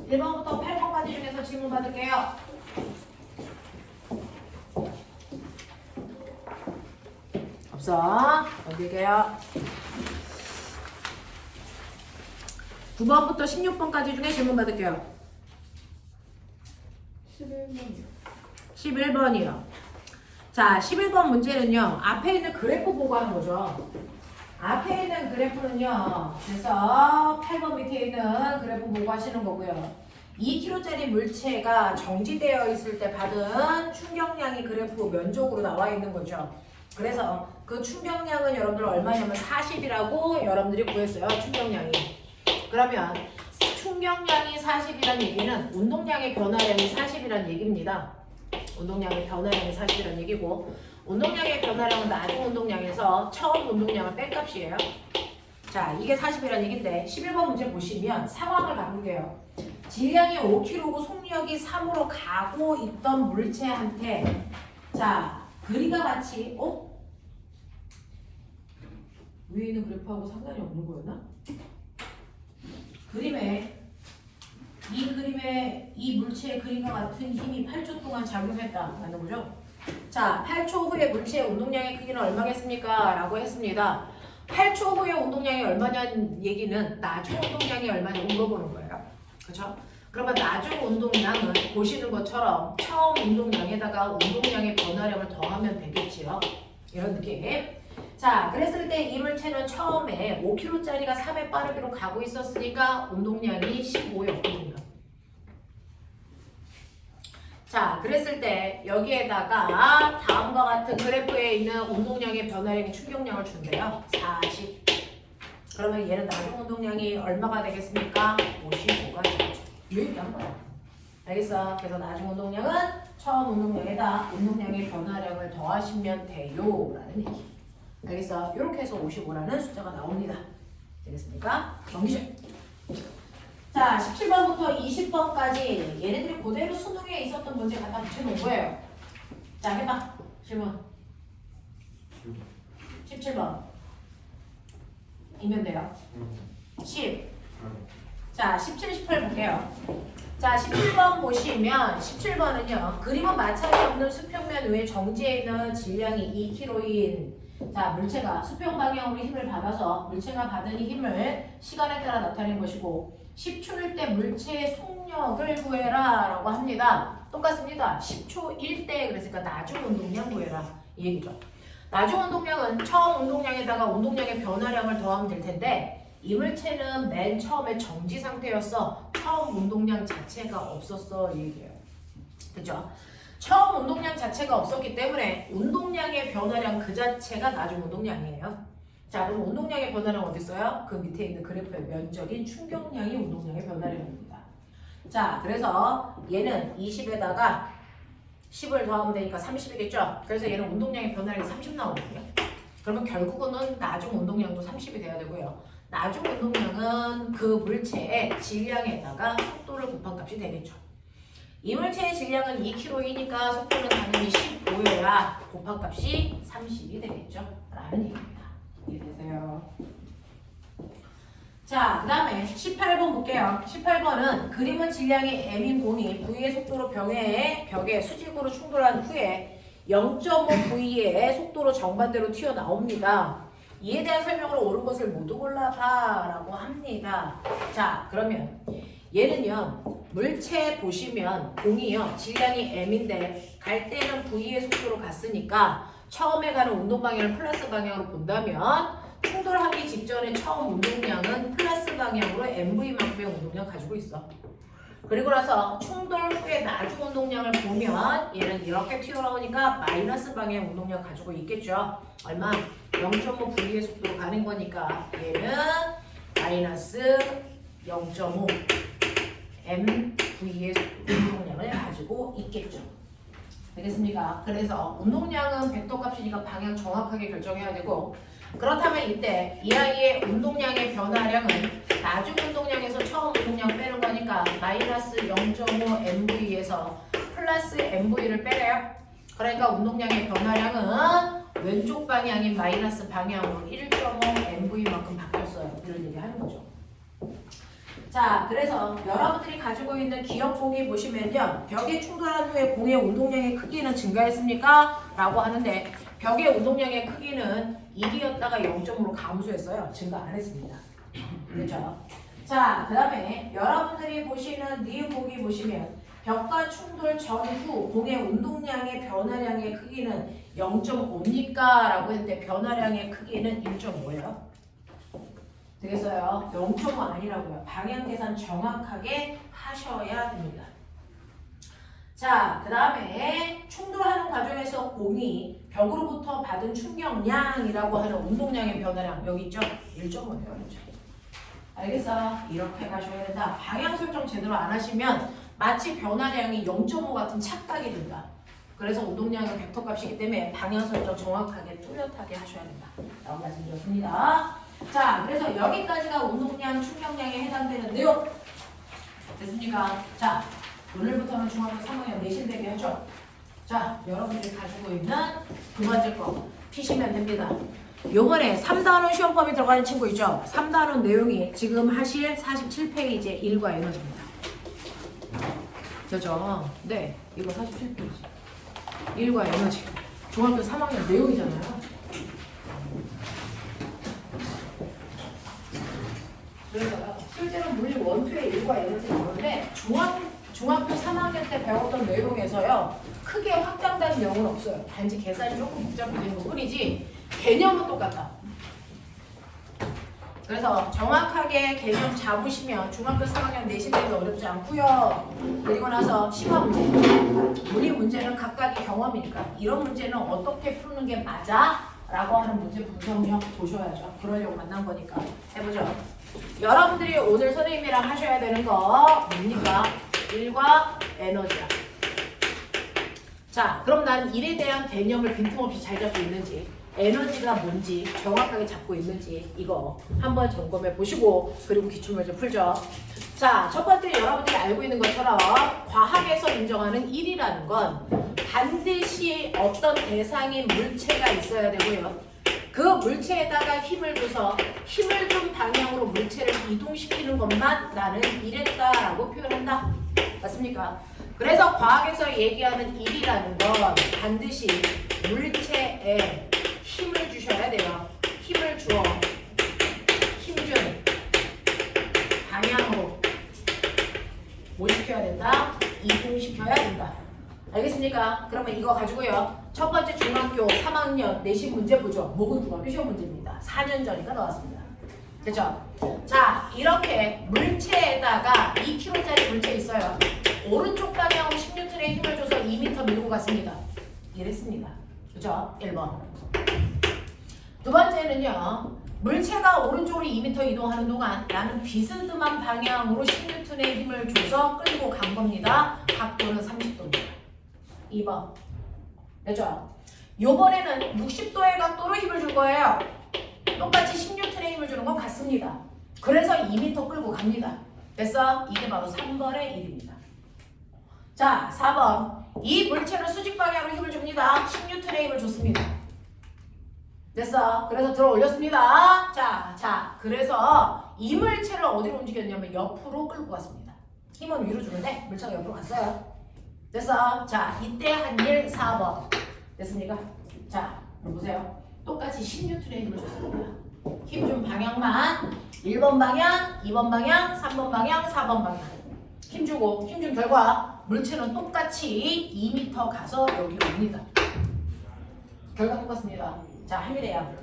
1번부터 8번까지 중에서 질문 받을게요. 없어. 넘길게요. 9번부터 16번까지 중에 질문 받을게요. 11번이요. 11번이요. 자, 11번 문제는요. 앞에 있는 그래프 보고 하는 거죠. 앞에 있는 그래프는요. 그래서 8번 밑에 있는 그래프 보고 하시는 거고요. 2kg짜리 물체가 정지되어 있을 때 받은 충격량이 그래프 면적으로 나와 있는 거죠. 그래서 그 충격량은 여러분들 얼마냐면 40이라고 여러분들이 구했어요. 충격량이. 그러면 충격량이 40이라는 얘기는 운동량의 변화량이 40이라는 얘기입니다. 운동량의 변화량이 40이라는 얘기고, 운동량의 변화량은 나중 운동량에서 처음 운동량을 뺀 값이에요. 자, 이게 40이라는 얘기인데 11번 문제 보시면 상황을 바꿀게요. 질량이 5kg고 속력이 3으로 가고 있던 물체한테, 자, 그림과 같이 위에 있는 그래프하고 상관이 없는 거였나? 그림에 이 물체의 그림과 같은 힘이 8초 동안 작용했다라는 거죠. 자, 8초 후에 물체의 운동량의 크기는 얼마겠습니까? 라고 했습니다. 8초 후에 운동량이 얼마냐는 얘기는 나중 운동량이 얼마냐고 물어보는 거예요. 그렇죠? 그러면 나중 운동량은 보시는 것처럼 처음 운동량에다가 운동량의 변화량을 더하면 되겠지요. 이런 느낌. 자, 그랬을 때 이 물체는 처음에 5kg짜리가 3의 빠르기로 가고 있었으니까 운동량이 15였거든요. 자, 그랬을 때 여기에다가 다음과 같은 그래프에 있는 운동량의 변화량의 충격량을 준대요. 40. 그러면 얘는 나중 운동량이 얼마가 되겠습니까? 55가 되겠죠. 이 얘기한 거야. 알겠어? 그래서 나중 운동량은 처음 운동량에다 운동량의 변화량을 더하시면 돼요. 라는 얘기. 알겠어? 이렇게 해서 55라는 숫자가 나옵니다. 되겠습니까? 넘기죠. 자, 17번부터 20번까지 얘네들이 그대로 수능에 있었던 문제 갖다 붙여놓은 거예요. 자, 해봐. 질문. 17번. 이면 돼요. 10. 자, 17, 18 볼게요. 자, 17번 보시면 17번은요. 그림은 마찰이 없는 수평면 위에 정지해 있는 질량이 2kg인 자, 물체가 수평 방향으로 힘을 받아서 물체가 받은 이 힘을 시간에 따라 나타낸 것이고 10초일 때 물체의 속력을 구해라 라고 합니다. 똑같습니다. 10초일 때 그랬으니까 나중 운동량 구해라 이 얘기죠. 나중 운동량은 처음 운동량에다가 운동량의 변화량을 더하면 될 텐데 이 물체는 맨 처음에 정지 상태였어. 처음 운동량 자체가 없었어 이 얘기예요. 그죠? 처음 운동량 자체가 없었기 때문에 운동량의 변화량 그 자체가 나중 운동량이에요. 자, 그럼 운동량의 변화량 어디 있어요? 그 밑에 있는 그래프의 면적인 충격량이 운동량의 변화량입니다. 자, 그래서 얘는 20에다가 10을 더하면 되니까 30이겠죠? 그래서 얘는 운동량의 변화량이 30 나오거든요. 그러면 결국은 나중 운동량도 30이 돼야 되고요. 나중 운동량은 그 물체의 질량에다가 속도를 곱한 값이 되겠죠. 이 물체의 질량은 2kg이니까 속도는 당연히 15여야 곱한 값이 30이 되겠죠? 라는 얘기입니다. 이해되세요? 자, 그 다음에 18번 볼게요. 18번은 그림은 질량이 m인 공이 V의 속도로 벽에 수직으로 충돌한 후에 0.5V의 속도로 정반대로 튀어나옵니다. 이에 대한 설명으로 옳은 것을 모두 골라봐 라고 합니다. 자, 그러면 얘는요, 물체 보시면 공이요, 질량이 m인데 갈 때는 V의 속도로 갔으니까 처음에 가는 운동 방향을 플러스 방향으로 본다면 충돌하기 직전에 처음 운동량은 플러스 방향으로 mv만큼의 운동량 가지고 있어. 그리고 나서 충돌 후에 나중 운동량을 보면 얘는 이렇게 튀어나오니까 마이너스 방향 운동량 가지고 있겠죠. 얼마? 0.5V의 속도로 가는 거니까 얘는 마이너스 0.5 mv의 운동량을 가지고 있겠죠. 되겠습니까? 그래서 운동량은 벡터 값이니까 방향 정확하게 결정해야 되고 그렇다면 이때 이 아이의 운동량의 변화량은 나중 운동량에서 처음 운동량 빼는 거니까 마이너스 0.5 mv에서 플러스 mv를 빼래요. 그러니까 운동량의 변화량은 왼쪽 방향인 마이너스 방향으로 1.5 mv만큼 바뀌었어요. 이런 얘기 하는 거죠. 자, 그래서 여러분들이 가지고 있는 기억 보기 보시면요. 벽에 충돌한 후에 공의 운동량의 크기는 증가했습니까? 라고 하는데 벽의 운동량의 크기는 1이었다가 0.5로 감소했어요. 증가 안 했습니다. 그렇죠? 자, 그 다음에 여러분들이 보시는 니은 보기 보시면 벽과 충돌 전후 공의 운동량의 변화량의 크기는 0.5입니까? 라고 했는데 변화량의 크기는 1.5예요. 되겠어요? 0.5 아니라고요. 방향 계산 정확하게 하셔야 됩니다. 자, 그 다음에 충돌하는 과정에서 공이 벽으로부터 받은 충격량이라고 하는 운동량의 변화량 여기 있죠? 1.5예요. 알겠어? 이렇게 가셔야 된다. 방향 설정 제대로 안 하시면 마치 변화량이 0.5 같은 착각이 된다. 그래서 운동량은 벡터 값이기 때문에 방향 설정 정확하게 뚜렷하게 하셔야 된다. 라고 말씀드렸습니다. 자, 그래서 여기까지가 운동량, 충격량에 해당되는 내용. 됐습니까? 자, 오늘부터는 중학교 3학년 내신 대비 하죠. 자, 여러분들이 가지고 있는 두 번째 거 피시면 됩니다. 요번에 3단원 시험법이 들어가는 친구 있죠? 3단원 내용이 지금 하실 47페이지의 일과 에너지입니다. 그죠? 네, 이거 47페이지. 일과 에너지. 중학교 3학년 내용이잖아요. 그래서 실제로 물리 원투의 일과 에너지 나오는데 중학교 3학년 때 배웠던 내용에서요. 크게 확장된 내용은 없어요. 단지 계산이 조금 복잡해진 것 뿐이지 개념은 똑같다. 그래서 정확하게 개념 잡으시면 중학교 3학년 내신 때도 어렵지 않고요. 그리고 나서 심화 문제. 물리 문제는 각각의 경험이니까 이런 문제는 어떻게 푸는 게 맞아? 라고 하는 문제 분석력 보셔야죠. 그러려고 만난 거니까. 해보죠. 여러분들이 오늘 선생님이랑 하셔야 되는 거 뭡니까? 일과 에너지야. 자, 그럼 나는 일에 대한 개념을 빈틈없이 잘 잡고 있는지 에너지가 뭔지 정확하게 잡고 있는지 이거 한번 점검해 보시고 그리고 기출문제 풀죠. 자, 첫 번째 여러분들이 알고 있는 것처럼 과학에서 인정하는 1이라는 건 반드시 어떤 대상인 물체가 있어야 되고요. 그 물체에다가 힘을 줘서 힘을 준 방향으로 물체를 이동시키는 것만 나는 이랬다라고 표현한다. 맞습니까? 그래서 과학에서 얘기하는 1이라는 건 반드시 물체에 힘을 주셔야 돼요. 힘을 주어 힘 준 방향으로 뭐 시켜야 된다? 이동시켜야 된다. 알겠습니까? 그러면 이거 가지고요. 첫 번째 중학교 3학년 내신 문제 보죠. 모금 중학교 시험 문제입니다. 4년 전이니까 나왔습니다. 그죠? 자, 이렇게 물체에다가 2kg짜리 물체 있어요. 오른쪽 방향으로 16N의 힘을 줘서 2m 밀고 갔습니다. 이랬습니다. 그죠? 1번. 두 번째는요. 물체가 오른쪽으로 2m 이동하는 동안 나는 비스듬한 방향으로 16N의 힘을 줘서 끌고 간 겁니다. 각도는 30도입니다. 2번. 됐죠? 요번에는 60도의 각도로 힘을 줄 거예요. 똑같이 16N의 힘을 주는 건 같습니다. 그래서 2m 끌고 갑니다. 됐어? 이게 바로 3번의 일입니다. 자, 4번. 이 물체는 수직 방향으로 힘을 줍니다. 16N의 힘을 줬습니다. 됐어? 그래서 들어 올렸습니다. 자, 그래서 이 물체를 어디로 움직였냐면 옆으로 끌고 갔습니다. 힘은 위로 주는데 물체가 옆으로 갔어요. 됐어? 자, 이때 한 일 4번. 됐습니까? 자, 그럼 보세요. 똑같이 16N의 힘을 줬습니다. 힘 준 방향만 1번 방향, 2번 방향, 3번 방향, 4번 방향. 힘 주고 힘 준 결과 물체는 똑같이 2m 가서 여기로 옵니다. 결과 똑같습니다. 자, 한일이에요.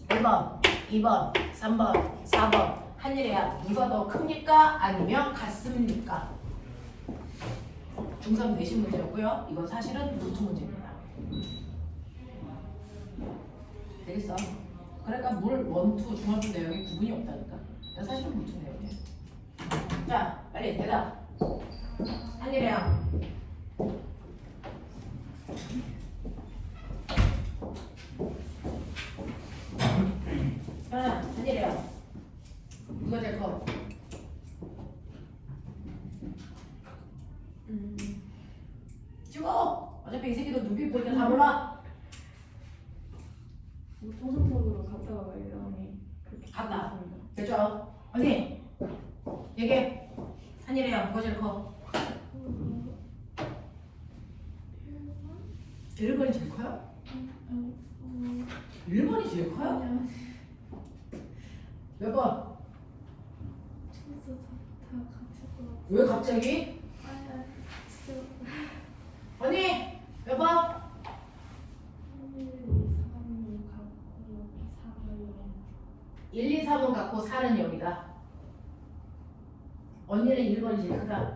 1번, 2번, 3번, 4번. 한일이야. 누가 더 큽니까? 아니면 같습니까? 중3 내신 문제였고요. 이건 사실은 루트 문제입니다. 되겠어? 그러니까 물 원투 중학교 내용이 구분이 없다니까. 사실은 루트 내용이에요. 자, 빨리 대답. 한일이야. 한일이야. 누가 제일 커? 찍어! 어차피 이 새끼도 눈빛 보니까 다 몰라. 통상적으로 갔다가 이름이 그렇게 갔다. 됐죠? 언니, 얘기해. 한일이야, 뭐가 제일 커? 1번이 제일 커요? 1번이 제일 커요? 몇 번? 왜 갑자기? 언니 몇 번? 1, 2, 3은 갖고 4는 여기다. 언니는 1번이 제일 크다.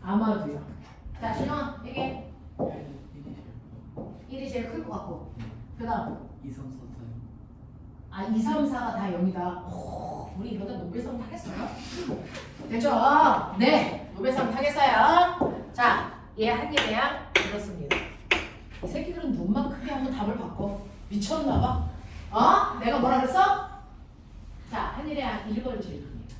아마도요. 자, 진영아 얘기해. 1이 제일 클 것 같고. 그 다음 2, 3, 4, 4. 아, 2, 3, 4가 다 0이다. 우리 이러다 노벨상 타겠어요? 됐죠? 네, 노벨상 타겠어요. 자, 얘 한일이야. 이렇습니다. 이 새끼들은 눈만 크게 하면 답을 바꿔. 미쳤나봐. 내가 뭐라 그랬어? 자, 한일이야. 1번이 제일 큽니다.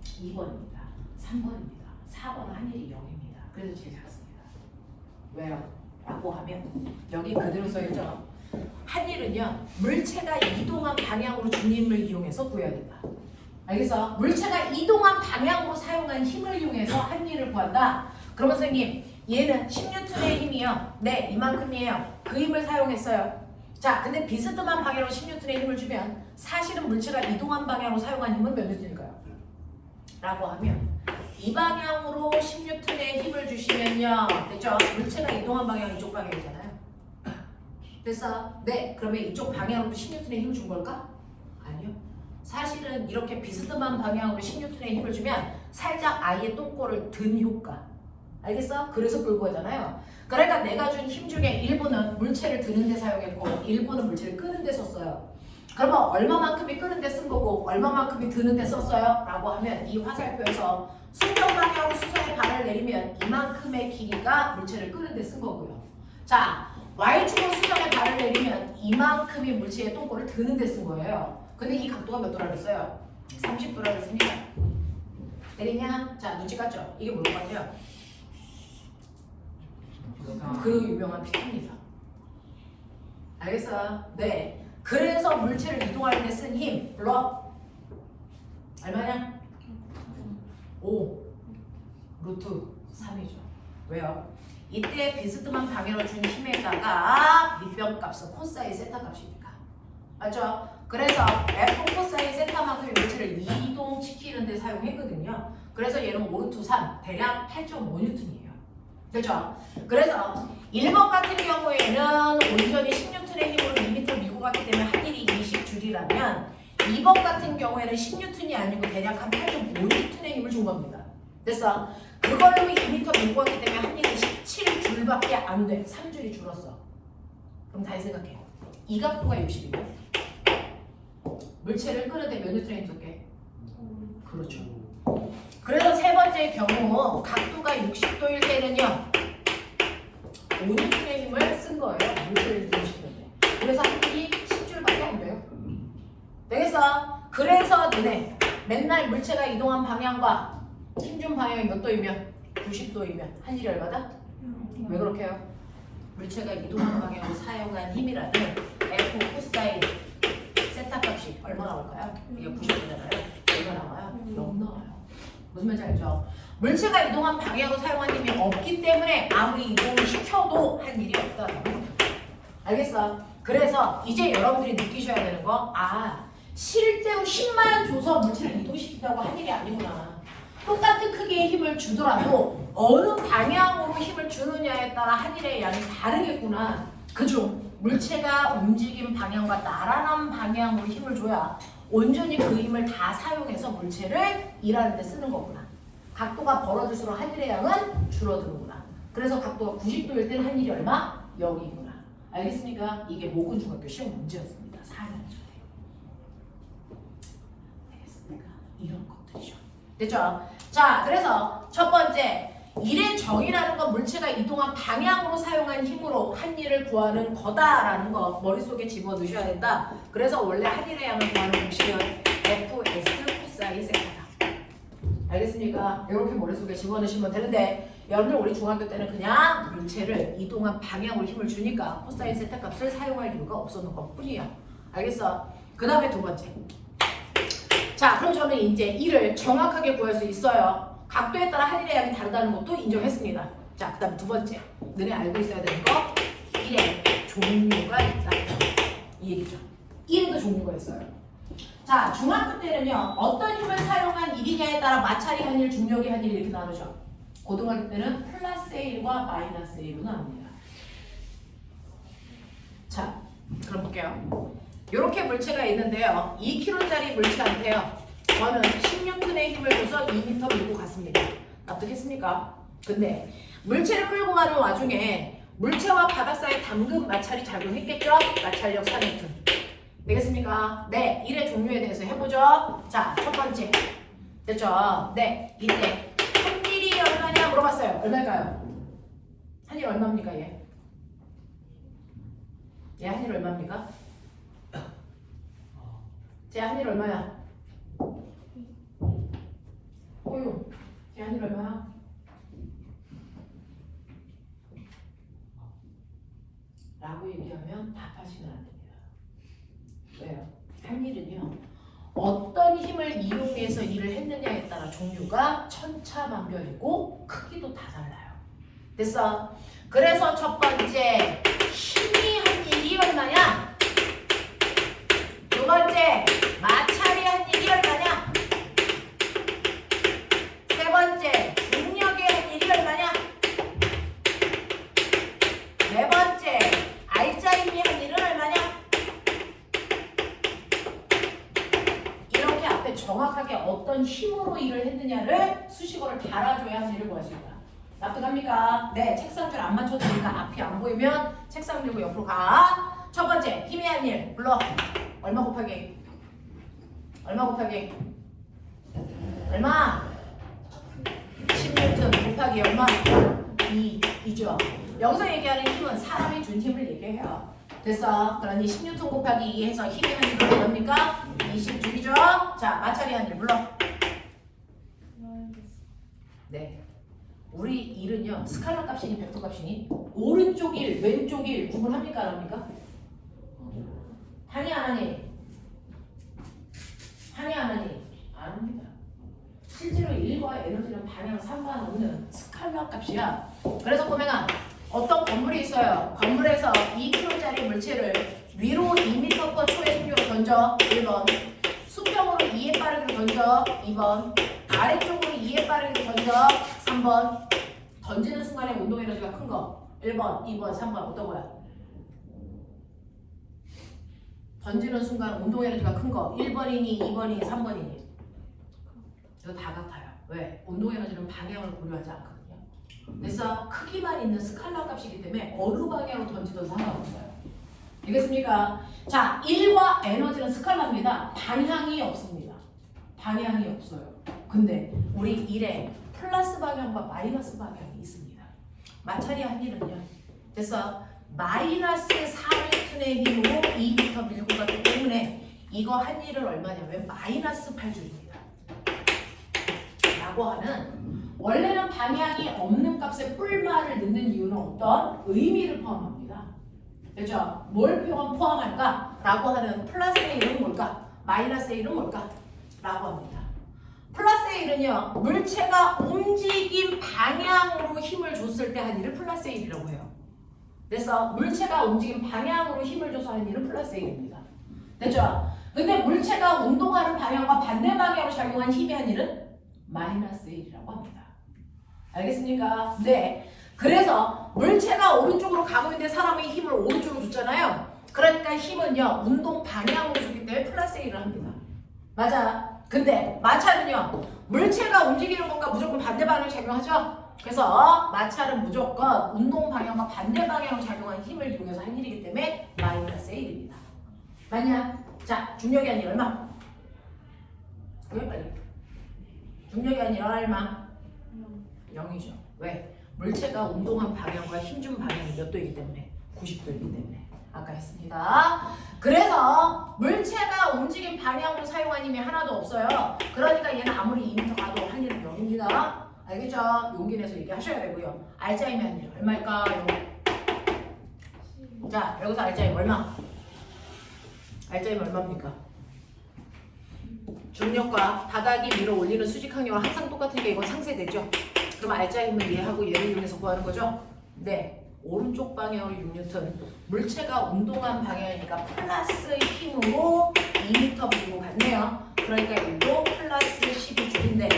2번입니다. 3번입니다. 4번은 한일이 0입니다. 그래서 제일 작습니다. 왜요? 라고 하면 여기 그대로 써있죠. 한일은요, 물체가 이동한 방향으로 준 힘을 이용해서 구해야 된다. 알겠어? 물체가 이동한 방향으로 사용한 힘을 이용해서 한일을 구한다. 그러면 선생님, 얘는 10N의 힘이요. 네, 이만큼이에요. 그 힘을 사용했어요. 자, 근데 비스듬한 방향으로 10N의 힘을 주면 사실은 물체가 이동한 방향으로 사용한 힘은 몇 N일까요? 라고 하면 이 방향으로 10N의 힘을 주시면요. 됐죠? 물체가 이동한 방향이 이쪽 방향이잖아요. 됐어? 네, 그러면 이쪽 방향으로 10N의 힘을 준 걸까? 아니요. 사실은 이렇게 비스듬한 방향으로 10N의 힘을 주면 살짝 아이의 똥꼬를 든 효과. 알겠어? 그래서 끌고 가잖아요. 그러니까 내가 준 힘 중에 일부는 물체를 드는 데 사용했고 일부는 물체를 끄는 데 썼어요. 그러면 얼마만큼이 끄는 데 쓴 거고 얼마만큼이 드는 데 썼어요? 라고 하면 이 화살표에서 수평 방향으로 수선의 발을 내리면 이만큼의 길이가 물체를 끄는 데 쓴 거고요. 자, Y축으로 수선의 발을 내리면 이만큼이 물체의 똥꼬를 드는 데 쓴 거예요. 근데 이 각도가 몇 도라 그랬어요? 30도라 그랬습니다. 내리냐? 자, 눈치 깠죠? 이게 뭘 것 같아요? 그 유명한 피타입니다. 알겠어요? 네. 그래서 물체를 이동할 때 쓴 힘, 불러. 얼마냐? 5 루트 3이죠. 왜요? 이때 비스듬한 방향으로 준 힘에다가 밑변값은 코사인 세타 값이니까. 맞죠? 그래서 F 코사인 세타만큼의 물체를 이동시키는 데 사용했거든요. 그래서 얘는 5 루트 3, 대략 8.5N이에요. 그렇죠? 그래서 1번 같은 경우에는 온전히 10N의 힘으로 2m 밀고 갔기 때문에 한일이 20줄이라면 2번 같은 경우에는 10N이 아니고 대략 한 8.5N의 힘을 준 겁니다. 됐어? 그걸로 2m 밀고 갔기 때문에 한일이 17줄밖에 안 돼. 3줄이 줄었어. 그럼 다시 생각해. 이 각도가 60이면 물체를 끄는데 몇 N의 힘 줄게? 그렇죠. 그래서 세 번째 경우 각도가 60도일 때는요 5N의 힘을 쓴 거예요. 물체를 이동시키는데. 그래서 한줄이 10줄밖에 안 돼요. 되겠어? 그래서 너네 맨날 물체가 이동한 방향과 힘준 방향이 몇 도이면 90도이면 한줄이 얼마다? 왜 그렇게 해요? 물체가 이동하는 방향으로 사용한 힘이라는 F 코사인 세타 값이 얼마 나올까요? 이게 90도잖아요. 얼마 나와요? 0 나와요. 무슨 말인지 알죠? 물체가 이동한 방향으로 사용한 힘이 없기 때문에 아무리 이동을 시켜도 한 일이 없다는 거예요. 알겠어? 그래서 이제 여러분들이 느끼셔야 되는 거, 실제로 힘만 줘서 물체를 이동시킨다고 한 일이 아니구나. 똑같은 크기의 힘을 주더라도 어느 방향으로 힘을 주느냐에 따라 한 일의 양이 다르겠구나. 그중 물체가 움직인 방향과 나란한 방향으로 힘을 줘야 온전히 그 힘을 다 사용해서 물체를 일하는 데 쓰는 거구나. 각도가 벌어질수록 한일의 양은 줄어드는구나. 그래서 각도가 90도일 때는 한일이 얼마? 0이구나. 알겠습니까? 이게 모근 중학교 시험 문제였습니다. 4년 전에. 알겠습니까? 이런 것들이죠. 됐죠? 자, 그래서 첫 번째 일의 정의라는 건 물체가 이동한 방향으로 사용한 힘으로 한 일을 구하는 거다라는 거 머릿속에 집어넣으셔야 된다. 그래서 원래 한 일의 양을 구하는 공식은 Fs 코사인 세타다. 알겠습니까? 이렇게 머릿속에 집어넣으시면 되는데 여러분들 우리 중학교 때는 그냥 물체를 이동한 방향으로 힘을 주니까 코사인 세타 값을 사용할 이유가 없었는 것 뿐이야. 알겠어? 그 다음에 두 번째 자, 그럼 저는 이제 이를 정확하게 구할 수 있어요. 각도에 따라 한일의 양이 다르다는 것도 인정했습니다. 자, 그 다음 두 번째. 너네 알고 있어야 되는 거. 1의 종류가 있다. 이 얘기죠. 1에도 종류가 있어요. 자, 중학교 때는요. 어떤 힘을 사용한 일이냐에 따라 마찰이 한일, 중력이 한일 이렇게 나누죠. 고등학교 때는 플러스 A과 마이너스 A로 나눕니다. 자, 그럼 볼게요. 이렇게 물체가 있는데요. 2kg짜리 물체한테요. 저는 16톤의 힘을 줘서 2m 밀고 갔습니다. 납득했습니까? 근데 물체를 끌고 가는 와중에 물체와 바닥 사이 담금 마찰이 작용했겠죠? 마찰력 4N. 되겠습니까? 네, 1의 종류에 대해서 해보죠. 자, 첫 번째. 됐죠? 네, 이때 한일이 얼마냐 물어봤어요. 얼마일까요? 한일 얼마입니까, 얘? 얘 한일 얼마입니까? 쟤 한일 얼마야? 호유, 쟤 한일 얼마야? 라고 얘기하면 답하시면 안 됩니다. 왜요? 한일은요. 어떤 힘을 이용해서 일을 했느냐에 따라 종류가 천차만별이고 크기도 다 달라요. 됐어? 그래서 첫 번째 힘이 한 일이 얼마냐? 두 번째 마찰이 한 일이 얼마냐? 세 번째 중력의 한 일이 얼마냐? 네 번째 알짜힘이 한 일은 얼마냐? 이렇게 앞에 정확하게 어떤 힘으로 일을 했느냐를 수식어를 달아줘야 한 일을 구할 수 있다. 납득합니까? 네, 책상줄 안 맞춰주니까 앞이 안 보이면 책상 들고 옆으로 가. 첫 번째, 힘의 한 일. 불러. 얼마 곱하기? 얼마 곱하기? 얼마? 16톤 곱하기 얼마? 2죠. 여기서 얘기하는 힘은 사람이 준 힘을 얘기해요. 됐어? 그러니 16톤 곱하기 2 해서 힘의 한 일은 얼마입니까? 20줄이죠? 자, 마찰이 한 일 불러. 네. 우리 일은요, 스칼라 값이니 벡터 값이니 오른쪽 일, 왼쪽 일 구분합니까? 안 합니까? 하니 안 하니? 하니 안 하니? 안 합니다. 실제로 일과 에너지는 방향 상관없는 스칼라 값이야. 그래서 보면은 어떤 건물이 있어요. 건물에서 2kg짜리 물체를 위로 2m/초의 속도로 던져 1번, 수평으로 2의 빠르기로 던져 2번, 아래쪽으로 2의 빠르기로 던져 3번. 던지는 순간에 운동 에너지가 큰 거 1번, 2번, 3번 어떤 거야? 던지는 순간 운동 에너지가 큰 거 1번이니 2번이니 3번이니 이거 다 같아요. 왜? 운동 에너지는 방향을 고려하지 않거든요. 그래서 크기만 있는 스칼라 값이기 때문에 어느 방향으로 던지든 상관없어요. 알겠습니까? 자, 1과 에너지는 스칼라입니다. 방향이 없습니다. 방향이 없어요. 근데 우리 1에 플러스 방향과 마이너스 방향이 있습니다. 마찰이 한 일은요. 그래서 마이너스 4N의 힘으로 2m 밀고 갔기 때문에 이거 한 일은 얼마냐면 마이너스 8줄입니다. 라고 하는 원래는 방향이 없는 값에 뿔말을 넣는 이유는 어떤 의미를 포함합니다. 그렇죠? 뭘 포함할까? 라고 하는 플러스 A는 뭘까? 마이너스 A는 뭘까? 라고 합니다. 플러스 A는요, 물체가 움직임 방향으로 힘을 줬을 때 한 일을 플러스 A라고 해요. 그래서 물체가 움직임 방향으로 힘을 줘서 하는 일은 플러스 A입니다. 됐죠? 근데 물체가 운동하는 방향과 반대 방향으로 작용한 힘의 한 일은 마이너스 A라고 합니다. 알겠습니까? 네. 그래서 물체가 오른쪽으로 가고 있는데 사람의 힘을 오른쪽으로 줬잖아요. 그러니까 힘은요, 운동 방향으로 줬기 때문에 플러스 A를 합니다. 맞아. 근데 마찰은요, 물체가 움직이는 것과 무조건 반대 방향으로 작용하죠. 그래서 마찰은 무조건 운동 방향과 반대 방향으로 작용한 힘을 이용해서 한 일이기 때문에 마이너스 1입니다. 맞냐? 자, 중력이 아니라 얼마? 왜 빨리? 중력이 아니라 얼마? 0이죠. 왜? 물체가 운동한 방향과 힘준 방향이 몇 도이기 때문에? 90도이기 때문에. 아까 했습니다. 그래서 물체가 움직인 방향으로 사용한 힘이 하나도 없어요. 그러니까 얘는 아무리 2m 가도 한 일은 0입니다. 알겠죠? 용기 내서 얘기하셔야 되고요. 알짜임이 한 일 얼마일까요? 자, 여기서 알짜임 얼마? 알짜임 얼마입니까? 중력과 바닥이 밀어 올리는 수직 항력은 항상 똑같은 게 이건 상쇄되죠. 그럼 알자 힘을 이해하고 얘를 이용해서 구하는 거죠. 네. 오른쪽 방향으로 6N. 물체가 운동한 방향이니까 플러스 힘으로 2m 밀고 갔네요. 그러니까 이도 플러스 12J인데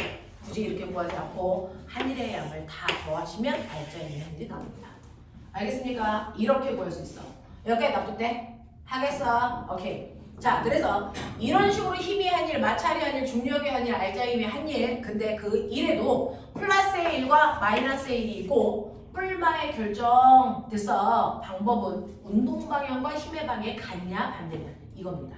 굳이 이렇게 구하지 않고 한일의 양을 다 더하시면 알자 힘의 한일이 나옵니다. 알겠습니까? 이렇게 구할 수 있어. 여기까지 놔둘 때? 하겠어? 오케이. 자, 그래서 이런 식으로 힘이 한일, 마찰이 한일, 중력이 한일, 알자힘이 한일. 근데 그 일에도 플러스의 1과 마이너스의 1이 있고 뿔마의 결정 됐어. 방법은 운동 방향과 힘의 방향이 같냐 반대냐 이겁니다.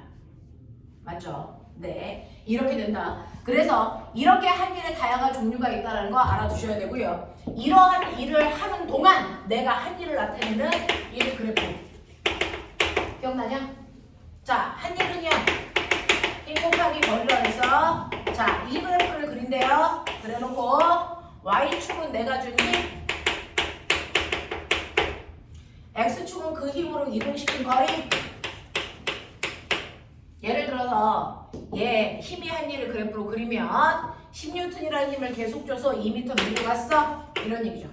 맞죠? 네. 이렇게 된다. 그래서 이렇게 한일의 다양한 종류가 있다는 거 알아두셔야 되고요. 이러한 일을 하는 동안 내가 한일을 나타내는 이 그래프. 기억나냐? 자, 한일은요. 1 곱하기 거리로 해서 자, 이 그래프를 그린대요. 그래놓고 Y축은 내가 주니 X축은 그 힘으로 이동시킨 거리. 예를 들어서 얘 힘이 한일을 그래프로 그리면 10N이라는 힘을 계속 줘서 2m 밀고 갔어. 이런 얘기죠.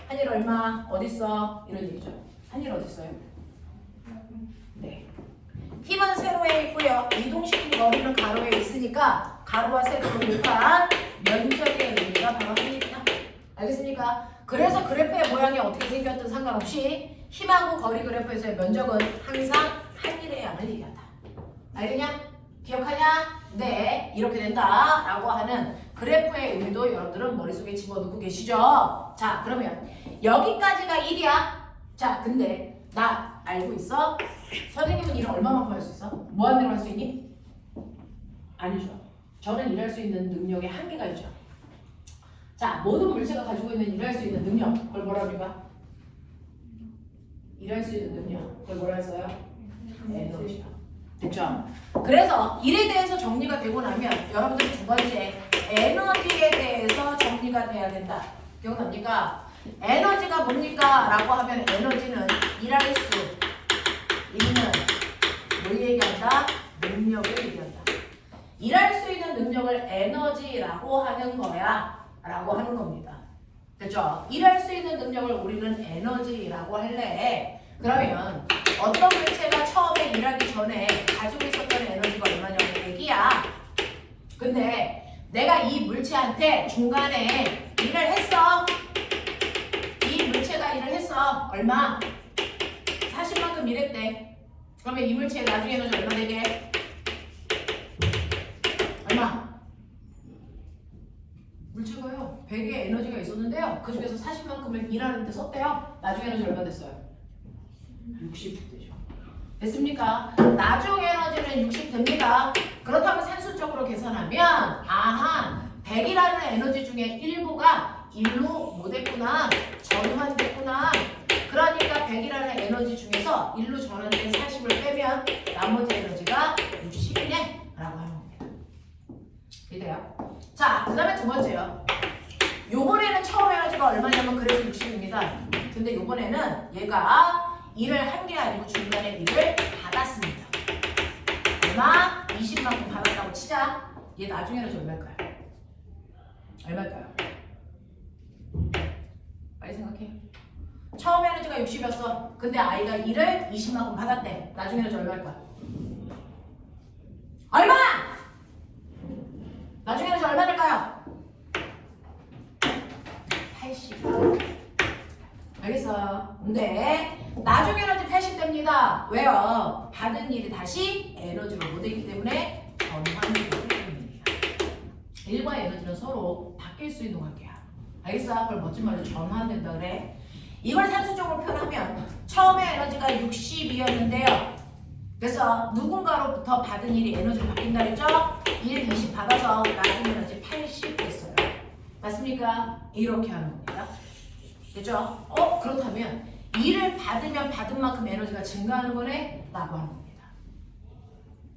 한일 얼마? 어딨어? 이런 얘기죠. 한일 어딨어요? 네. 힘은 세로에 있고요. 이동시킨 거리는 가로에 있으니까 가로와 세로로 곱한 면적의 의미가 바로 한일이다. 알겠습니까? 그래서 그래프의 모양이 어떻게 생겼든 상관없이 힘하고 거리 그래프에서의 면적은 항상 한일의 양을 얘기한다. 알겠냐? 기억하냐? 네, 이렇게 된다 라고 하는 그래프의 의미도 여러분들은 머릿속에 집어넣고 계시죠? 자, 그러면 여기까지가 1이야. 자, 근데 나 알고 있어? 선생님은 일을 얼마만큼 할 수 있어? 뭐 하는 대로 할 수 있니? 아니죠. 저는 일할 수 있는 능력에 한계가 있죠. 자, 모든 물체가 가지고 있는 일할 수 있는 능력, 그걸 뭐라 그럴까? 일할 수 있는 능력, 그걸 뭐라 했어요? 에너지요. 됐죠? 그래서 일에 대해서 정리가 되고 나면 여러분들이 두 번째 에너지에 대해서 정리가 돼야 된다. 기억납니까? 에너지가 뭡니까? 라고 하면 에너지는 일할 수 있는 뭘 얘기한다? 능력을 얘기한다. 일할 수 있는 능력을 에너지라고 하는 거야. 라고 하는 겁니다. 됐죠? 일할 수 있는 능력을 우리는 에너지라고 할래. 그러면 어떤 물체가 처음에 일하기 전에 가지고 있었던 에너지가 얼마냐면 100이야. 근데 내가 이 물체한테 중간에 일을 했어. 이 물체가 일을 했어. 얼마? 40만큼 일했대. 그러면 이 물체의 나중에 에너지 얼마 되게? 얼마? 물체가요 100의 에너지가 있었는데요 그 중에서 40만큼을 일하는 데 썼대요. 나중 에너지 얼마 됐어요? 60 되죠. 됐습니까? 나중 에너지는 60 됩니다. 그렇다면 산술적으로 계산하면 아하 100이라는 에너지 중에 일부가 일로 뭐 됐구나 전환됐구나. 그러니까 100이라는 에너지 중에서 일로 전환된 40을 빼면 나머지 에너지가 60이네 라고 하는 겁니다. 이래요. 자, 그 다음에 두 번째요. 요번에는 처음 에너지가 얼마냐면 그래서 60입니다. 근데 요번에는 얘가 일을 한 게 아니고 중간에 일을 받았습니다. 얼마? 20만큼 받았다고 치자. 얘 나중 에너지 얼마일까요? 얼마일까요? 빨리 생각해. 처음 에너지가 60이었어. 근데 아이가 일을 20만큼 받았대. 나중 에너지 얼마일까? 얼마? 나중에 에너지 얼마 될까요? 80. 알겠어. 근데 나중에 에너지 80 됩니다. 왜요? 받은 일이 다시 에너지로 못 되기 때문에 전환이 되기 때문입니다. 일과 에너지는 서로 바뀔 수 있는 관계야. 알겠어? 그걸 멋진 말로 전환된다 그래. 이걸 산수적으로 표현하면 처음에 에너지가 60이었는데요. 그래서 누군가로부터 받은 일이 에너지로 바뀐다 그랬죠? 1, 20 받아서 나중 에너지 80 됐어요. 맞습니까? 이렇게 하는 겁니다. 됐죠? 그렇다면 일을 받으면 받은 만큼 에너지가 증가하는 거네? 라고 하는 겁니다.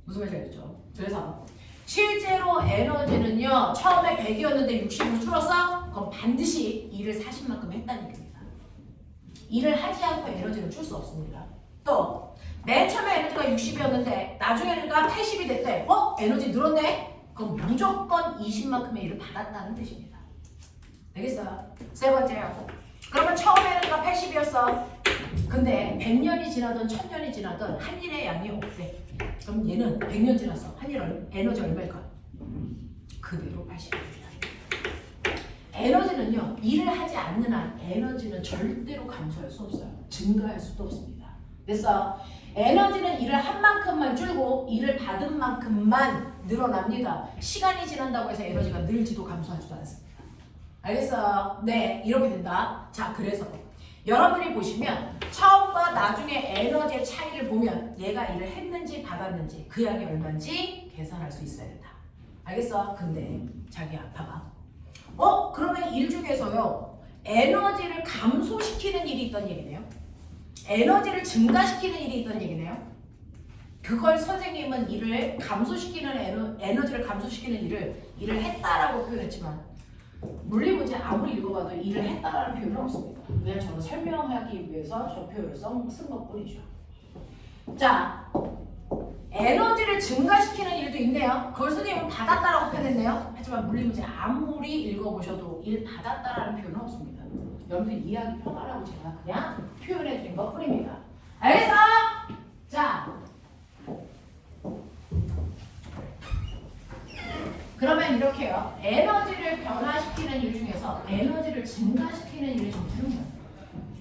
무슨 말인지 알겠죠? 그래서 실제로 에너지는요 처음에 100이었는데 60으로 줄었어? 그럼 반드시 일을 40만큼 했다는 얘기입니다. 일을 하지 않고 에너지를 줄 수 없습니다. 또 맨 처음에 에너지가 60이었는데 나중에 에너지가 80이 됐대. 에너지 늘었네? 그럼 무조건 20만큼의 일을 받았다는 뜻입니다. 알겠어요? 세 번째요. 그러면 처음에 에너지가 80이었어. 근데 100년이 지나든 1000년이 지나든 한 일의 양이 없대. 그럼 얘는 100년 지났어. 한 일 에너지 얼마일까? 그대로 80입니다. 에너지는요, 일을 하지 않는 한 에너지는 절대로 감소할 수 없어요. 증가할 수도 없습니다. 됐어? 에너지는 일을 한 만큼만 줄고 일을 받은 만큼만 늘어납니다. 시간이 지난다고 해서 에너지가 늘지도 감소하지도 않습니다. 알겠어? 네, 이렇게 된다. 자, 그래서 여러분이 보시면 처음과 나중에 에너지의 차이를 보면 얘가 일을 했는지 받았는지 그 양이 얼마인지 계산할 수 있어야 된다. 알겠어? 근데 자기야 봐봐. 그러면 일 중에서요 에너지를 감소시키는 일이 있다는 얘기네요. 에너지를 증가시키는 일이 있다는 얘기네요. 그걸 선생님은 일을 감소시키는 에너지를 감소시키는 일을 했다라고 표현했지만 물리 문제 아무리 읽어봐도 일을 했다라는 표현은 없습니다. 그냥 저는 설명하기 위해서 저 표현을 쓴 것뿐이죠. 자, 에너지를 증가시키는 일도 있네요. 그걸 선생님은 받았다라고 표현했네요. 하지만 물리 문제 아무리 읽어보셔도 일 받았다라는 표현은 없습니다. 여러분들 이해하기 편하라고 제가 그냥 표현해드린 것뿐입니다. 알겠어? 자, 그러면 이렇게요. 에너지를 변화시키는 일 중에서 에너지를 증가시키는 일을 좀 들으면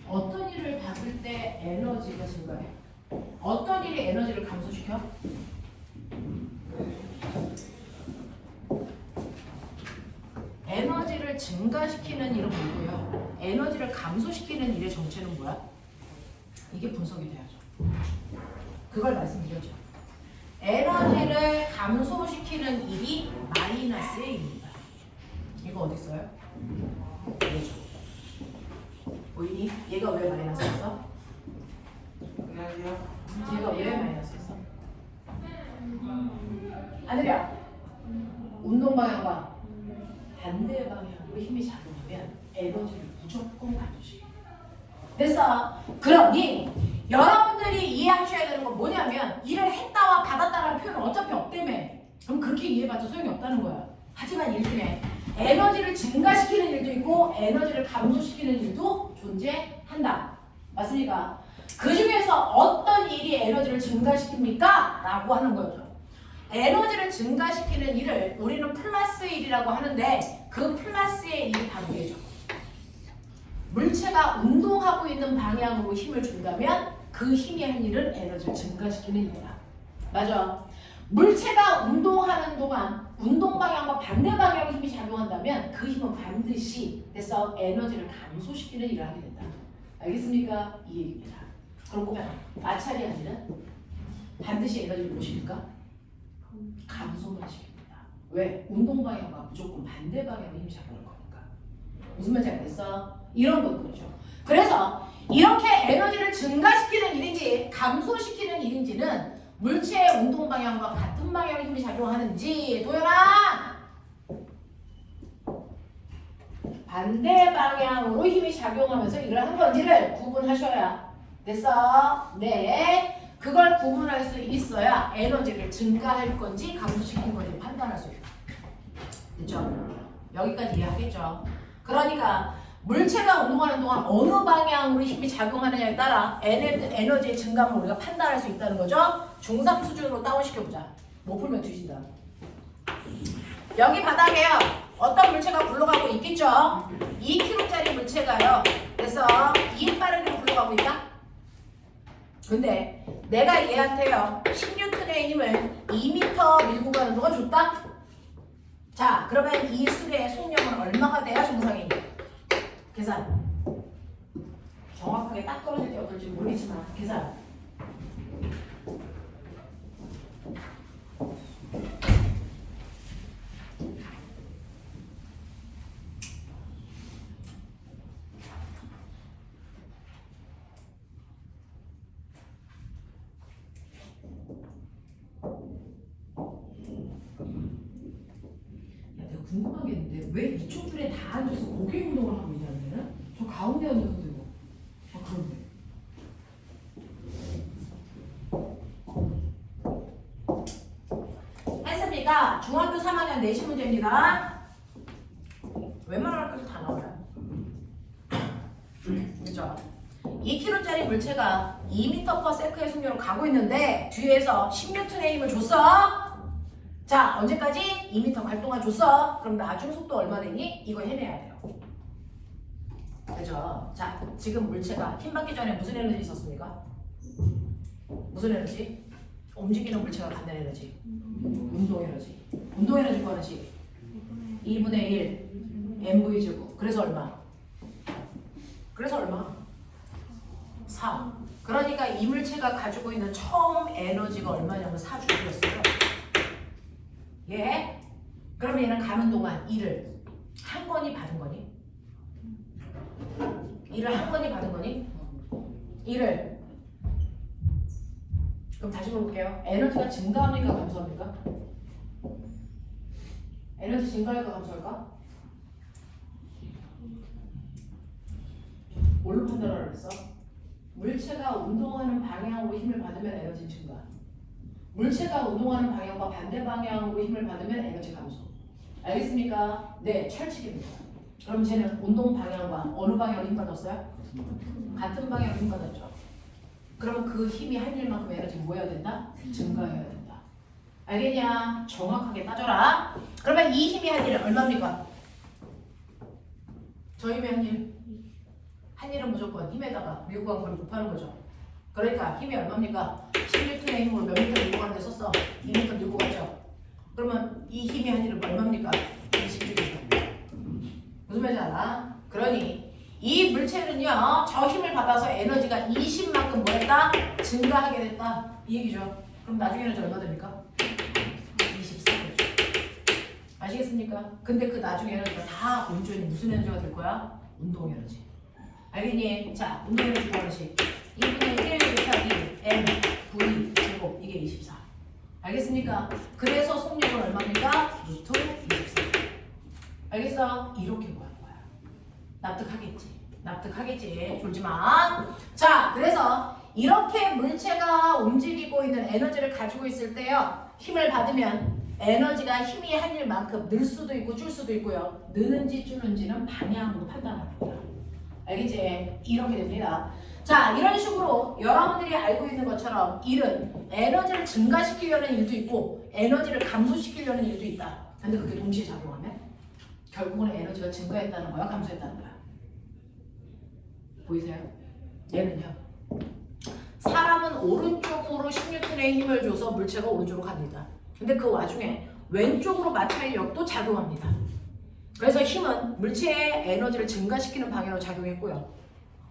어떤 일을 받을 때 에너지가 증가해요? 어떤 일이 에너지를 감소시켜? 에너지를 증가시키는 일은 뭐고요? 에너지를 감소시키는 일의 정체는 뭐야? 이게 분석이 돼야죠. 그걸 말씀드렸죠. 에너지를 감소시키는 일이 마이너스의 일입니다. 이거 어디 있어요? 얘죠. 보이니? 얘가 왜 마이너스였어? 얘가 왜 마이너스였어? 아들이야, 운동 방향과 반대 방향으로 힘이 작용하면 에너지를 무조건 감소시켜. 됐어? 그러니 여러분들이 이해하셔야 되는 건 뭐냐면 일을 했다와 받았다라는 표현은 어차피 없다며. 그럼 그렇게 이해해봐도 소용이 없다는 거야. 하지만 일 중에 에너지를 증가시키는 일도 있고 에너지를 감소시키는 일도 존재한다. 맞습니까? 그 중에서 어떤 일이 에너지를 증가시킵니까? 라고 하는 거죠. 에너지를 증가시키는 일을 우리는 플러스 1이라고 하는데 그 플러스의 일이 바로 얘죠. 물체가 운동하고 있는 방향으로 힘을 준다면 그 힘이 한 일은 에너지를 증가시키는 일이다. 맞아. 물체가 운동하는 동안 운동 방향과 반대 방향으로 힘이 작용한다면 그 힘은 반드시 됐어 에너지를 감소시키는 일을 하게 된다. 알겠습니까? 이 얘기입니다. 그렇고 마찰이 아니라 반드시 에너지를 뭐 시킬까? 감소만 시킵니다. 왜? 운동 방향과 무조건 반대 방향으로 힘이 작용할 거니까. 무슨 말인지 알겠어? 이런 것들이죠. 그래서 이렇게 에너지를 증가시키는 일인지 감소시키는 일인지는 물체의 운동 방향과 같은 방향으로 힘이 작용하는지 도연아! 반대 방향으로 힘이 작용하면서 일을 한 건지를 구분하셔야 됐어? 네. 그걸 구분할 수 있어야 에너지를 증가할 건지 감소시킨 건지 판단할 수 있다. 됐죠? 여기까지 이해하겠죠? 그러니까 물체가 운동하는 동안 어느 방향으로 힘이 작용하느냐에 따라 에너지의 증감을 우리가 판단할 수 있다는 거죠. 중3 수준으로 다운시켜보자. 못 풀면 뒤진다. 여기 바닥에요. 어떤 물체가 굴러가고 있겠죠? 2kg짜리 물체가요. 그래서 2인 빠르게 굴러가고 있다? 근데 내가 얘한테요 10N의 힘을 2m 밀고 가는 동안 줬다? 자, 그러면 이 수레의 속력은 얼마가 돼야 정상이니? 계산. 정확하게 딱 떨어질 때 어떨지 모르겠지만 계산. 궁금한 게 있는데 왜 이쪽 줄에 다 앉아서 고개 운동을 하고 있냐는 데는? 저 가운데 앉아서 되고 그런데 중학교 3학년 내신 문제입니다. 웬만한 학교도 다 나와요. 그죠? 2kg짜리 물체가 2m/s의 속력으로 가고 있는데 뒤에서 10N의 힘을 줬어. 자, 언제까지? 2m 갈 동안 줬어. 그럼 나중 속도 얼마 되니? 이거 해내야 돼요. 그죠? 자, 지금 물체가 힘 받기 전에 무슨 에너지 있었습니까? 무슨 에너지? 움직이는 물체가 갖는 에너지. 운동 에너지. 운동 에너지 뭐하는지? 2분의 1 mv제곱. 그래서 얼마? 그래서 얼마? 4. 그러니까 이 물체가 가지고 있는 처음 에너지가 얼마냐면 4J였어요. 예? 그러면 얘는 가는 동안 1을 한 건이 받은 거니? 1을 한 건이 받은 거니? 1을 그럼 다시 물어볼게요. 에너지가 증가합니까? 감소합니까? 에너지 증가할까? 감소할까? 뭘로 판단하라고 그랬어? 물체가 운동하는 방향으로 힘을 받으면 에너지 증가. 물체가 운동하는 방향과 반대 방향으로 힘을 받으면 에너지 감소. 알겠습니까? 네, 철칙입니다. 그럼 쟤는 운동 방향과 어느 방향으로 힘 받았어요? 같은 방향으로 힘 받았죠. 그러면 그 힘이 한 일만큼 에너지 뭐 해야 된다? 증가해야 된다. 알겠냐? 정확하게 따져라. 그러면 이 힘이 한 일은 얼마입니까? 저 힘의 한 일. 한 일은 무조건 힘에다가 미국광고를 곱하는 거죠. 그러니까 힘이 얼마입니까? 16N의 힘으로 몇 미터 밀고 가는데 썼어? 2m 밀고 갔죠. 그러면 이 힘이 한 일은 얼마입니까? 26m. 무슨 말인지 알아? 그러니 이 물체는요, 저 힘을 받아서 에너지가 20만큼 뭐 했다? 증가하게 됐다. 이 얘기죠. 그럼 나중에 에너지 얼마 됩니까? 24죠. 아시겠습니까? 근데 그 나중에 에너지가 다 온전히 무슨 에너지가 될 거야? 운동 에너지. 알겠니? 자, 운동 에너지 구하는식 2분의 1 곱하기 m v 제곱 이게 24. 알겠습니까? 그래서 속력은 얼마입니까? 루트 24. 알겠어? 이렇게 구하는 거야. 납득하겠지? 납득하겠지? 졸지만. 자, 그래서 이렇게 물체가 움직이고 있는 에너지를 가지고 있을 때요, 힘을 받으면 에너지가 힘이 한 일만큼 늘 수도 있고 줄 수도 있고요. 느는지 줄는지는 방향으로 판단합니다. 알겠지? 이렇게 됩니다. 자, 이런 식으로 여러분들이 알고 있는 것처럼 일은 에너지를 증가시키려는 일도 있고 에너지를 감소시키려는 일도 있다. 근데 그게 동시에 작용하면 결국은 에너지가 증가했다는 거야? 감소했다는 거야? 보이세요? 얘는요. 사람은 오른쪽으로 10N의 힘을 줘서 물체가 오른쪽으로 갑니다. 근데 그 와중에 왼쪽으로 마찰력도 작용합니다. 그래서 힘은 물체의 에너지를 증가시키는 방향으로 작용했고요.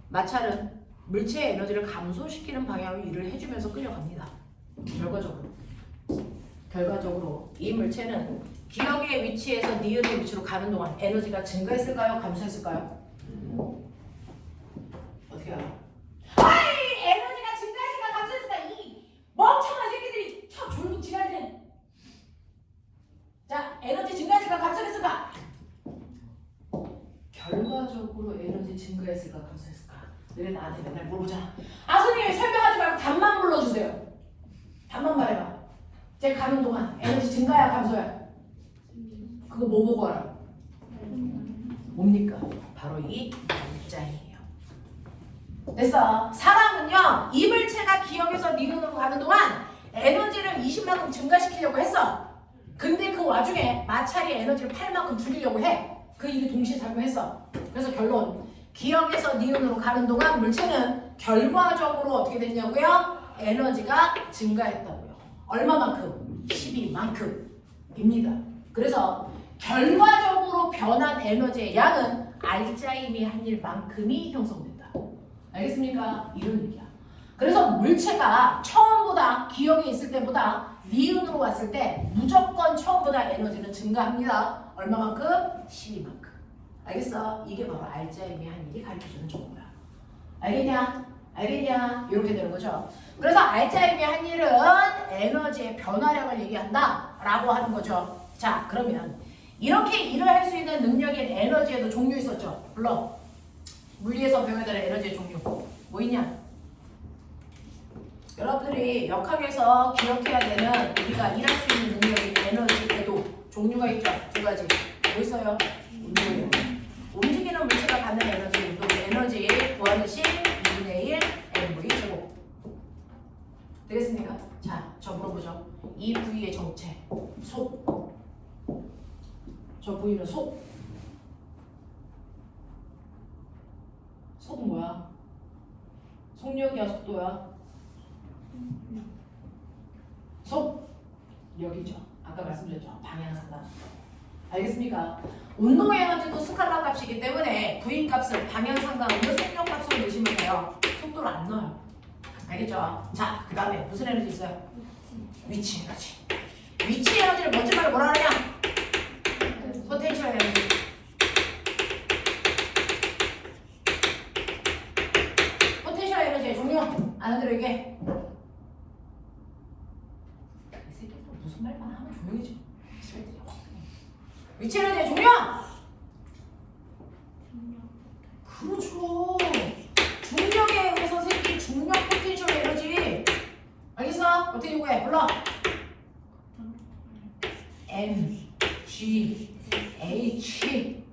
마찰은 물체의 에너지를 감소시키는 방향으로 일을 해주면서 끌려갑니다. 결과적으로 이 물체는 기억의 위치에서 니은의 위치로 가는 동안 에너지가 증가했을까요? 감소했을까요? 어떻게 알아? 아이! 에너지가 증가했을까? 감소했을까? 이 멍청한 새끼들이 참 졸고 지랄네. 자, 에너지 증가했을까? 감소했을까? 결과적으로 에너지 증가했을까? 감소했을까? 너네 나한테 맨날 물어보잖아. 아, 선생님 설명하지 말고 답만 불러주세요. 답만 말해봐. 제 가는 동안 에너지 증가야? 감소야? 그거 뭐 보고 알아? 뭡니까? 바로 이 입자예요. 됐어. 사람은요, 이 물체가 기억에서 니은으로 가는 동안 에너지를 20만큼 증가시키려고 했어. 근데 그 와중에 마찰이 에너지를 8만큼 줄이려고 해. 그 일이 동시에 작용했어. 그래서 결론, 기억에서 니은으로 가는 동안 물체는 결과적으로 어떻게 됐냐고요? 에너지가 증가했다고요. 얼마만큼? 12만큼입니다. 그래서 결과적으로 변한 에너지의 양은 알짜임이 한 일만큼이 형성된다. 알겠습니까? 이런 얘기야. 그래서 물체가 처음보다 기억에 있을 때보다 니은으로 왔을 때 무조건 처음보다 에너지는 증가합니다. 얼마만큼? 12만큼. 알겠어? 이게 바로 알짜임이 한 일이 가르쳐주는 정보야. 알겠냐? 알겠냐? 이렇게 되는 거죠. 그래서 알짜임이 한 일은 에너지의 변화량을 얘기한다 라고 하는 거죠. 자, 그러면 이렇게 일을 할 수 있는 능력인 에너지에도 종류 있었죠. 물론 물리에서 배워야 되는 에너지의 종류 뭐 있냐? 여러분들이 역학에서 기억해야 되는 우리가 일할 수 있는 능력인 에너지 궤도 종류가 있죠. 두 가지. 뭐 있어요? 운동이에요. 움직이는 물체가 받는 에너지, 운동 에너지 구하는 식 2분의 1 mv 제곱. 되겠습니까? 자, 저 물어보죠. 이 부위의 정체, 속. 저 부위는 속. 속은 뭐야? 속력이야, 속도야? 속. 여기죠. 아까 말씀드렸죠. 방향상단. 알겠습니까? 운동의 에너지도 스칼라 값이기 때문에 부인 값을 방향상단 없는 속력 값으로 넣으시면 돼요. 속도를 안 넣어요. 알겠죠? 자, 그 다음에 무슨 에너지 있어요? 위치 에너지. 위치 에너지를 먼저 말로 뭐라 하냐? 포텐셜 에너지. 포텐셜 에너지의 종류. 아는 대로 얘기해. 이 새끼 또 무슨 말만 하면 조용해져. 위치 에너지의 종류. 그렇죠. 중력에 의해서 생긴 중력 포텐셜 에너지. 알겠어? 어떻게 요구해? 불러. M, G, H.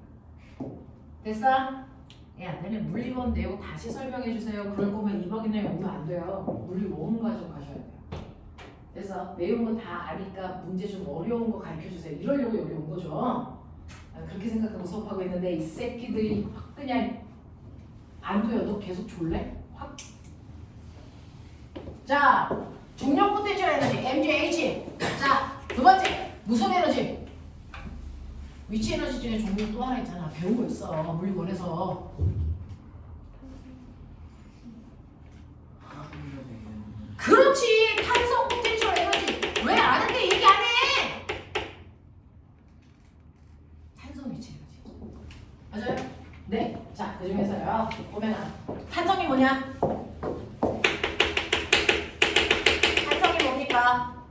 됐어? 야, 너네 물리원 내용 다시 설명해 주세요. 그럴 거면 2박 이내 오면 안 돼요. 물리원 가지고 가셔야 돼요. 그래서 내용은 다 아니까 문제 좀 어려운 거 가르쳐 주세요. 이러려고 여기 온 거죠. 그렇게 생각하고 수업하고 있는데 이 새끼들이 확 그냥 안 돼요. 너 계속 졸래? 확. 자, 중력 포텐셜 에너지 MGH. 자, 두 번째 무슨 에너지? 위치 에너지 중에 종류 또 하나 있잖아. 배운 거 있어. 물리원에서. 그렇지. 탄성 포텐셜 에너지. 왜 아는데 얘기 안 해? 탄성 위치 에너지. 맞아요? 네. 자, 그 중에서요. 보면은 탄성이 뭐냐? 탄성이 뭡니까?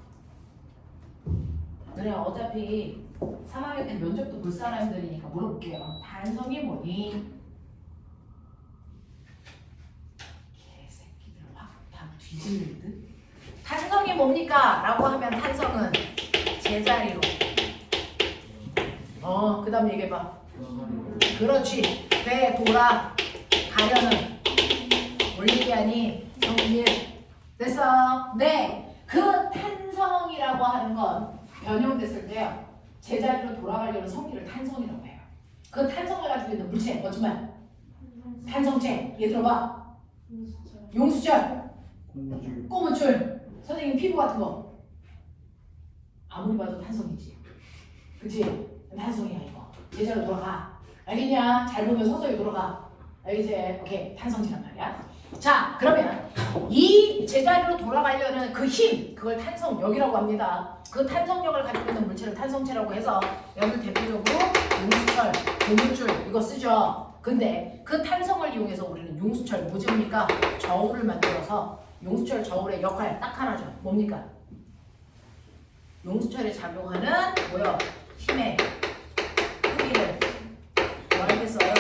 너네 어차피 3학년 때 면접도 볼 사람들이니까 물어볼게요. 탄성이 뭐니? 개새끼들 확 다 뒤질릴 듯? 탄성이 뭡니까? 라고 하면 탄성은 제자리로. 그 다음 얘기해봐. 그렇지. 되돌아 가려는 올리비아니 성질. 됐어? 네. 그 탄성이라고 하는 건 변형됐을 때요. 제자리로 돌아가려는 성질을 탄성이라고 해요. 그 탄성을 가지고 있는 물체, 뭐지만 탄성체. 얘 들어봐. 용수철, 고무줄, 선생님 피부 같은 거. 아무리 봐도 탄성이지. 그치? 탄성이야 이거. 제자리로 돌아가. 알겠냐? 잘 보면 서서히 돌아가. 알겠지? 오케이. 탄성체란 말이야. 자, 그러면 이 제자리로 돌아가려는 그 힘, 그걸 탄성력이라고 합니다. 그 탄성력을 가지고 있는 물체를 탄성체라고 해서 여기 대표적으로 용수철, 고무줄 이거 쓰죠. 근데 그 탄성을 이용해서 우리는 용수철 뭐지입니까? 저울을 만들어서 용수철 저울의 역할 딱 하나죠. 뭡니까? 용수철에 작용하는 뭐요? 힘의 크기를 뭐하겠어요?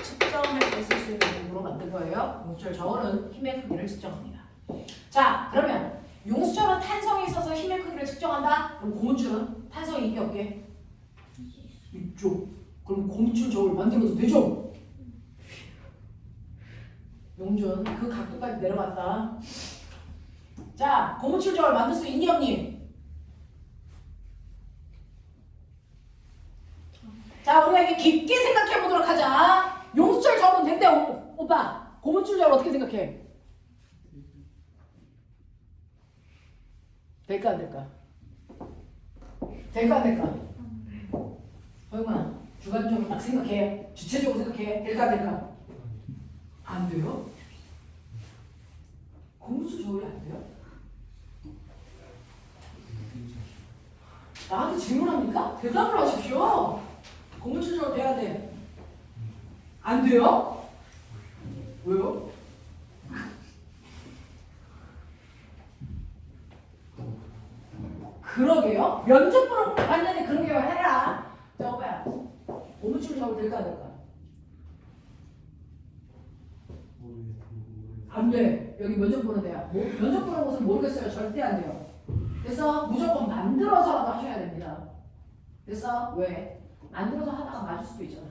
측정할 때 쓸 수 있는 도구로 만든 거예요. 용수철 저울은 힘의 크기를 측정합니다. 자, 그러면 용수철은 탄성이 있어서 힘의 크기를 측정한다? 그럼 고무줄은 탄성이 있게 없게? 있죠. 그럼 고무줄 저울 만들어도 되죠? 용준, 그 각도까지 내려갔다. 자, 고무줄 저울 만들 수 있니 없니? 자, 우리가 이게 깊게 생각해 보도록 하자. 용수철 저울은 된대, 오빠. 고무줄 저울 어떻게 생각해? 될까 안 될까? 될까 안 될까? 소영아, 주관적으로 딱 생각해. 주체적으로 생각해. 될까 안 될까? 안 돼요? 고무줄 저울이 안 돼요? 나한테 질문합니까? 대답을 하십시오. 고무줄 저울 돼야 돼. 안 돼요? 왜요? 그러게요. 면접 보러 갔는데 그런 게 해라. 자, 오빠야. 고무줄 저울 될까 안 될까? 안 돼. 여기 면접 보는 데야. 면접 보는 곳은 모르겠어요. 절대 안 돼요. 그래서 무조건 만들어서라도 하셔야 됩니다. 됐어? 왜? 안 들어서 하다가 맞을 수도 있잖아.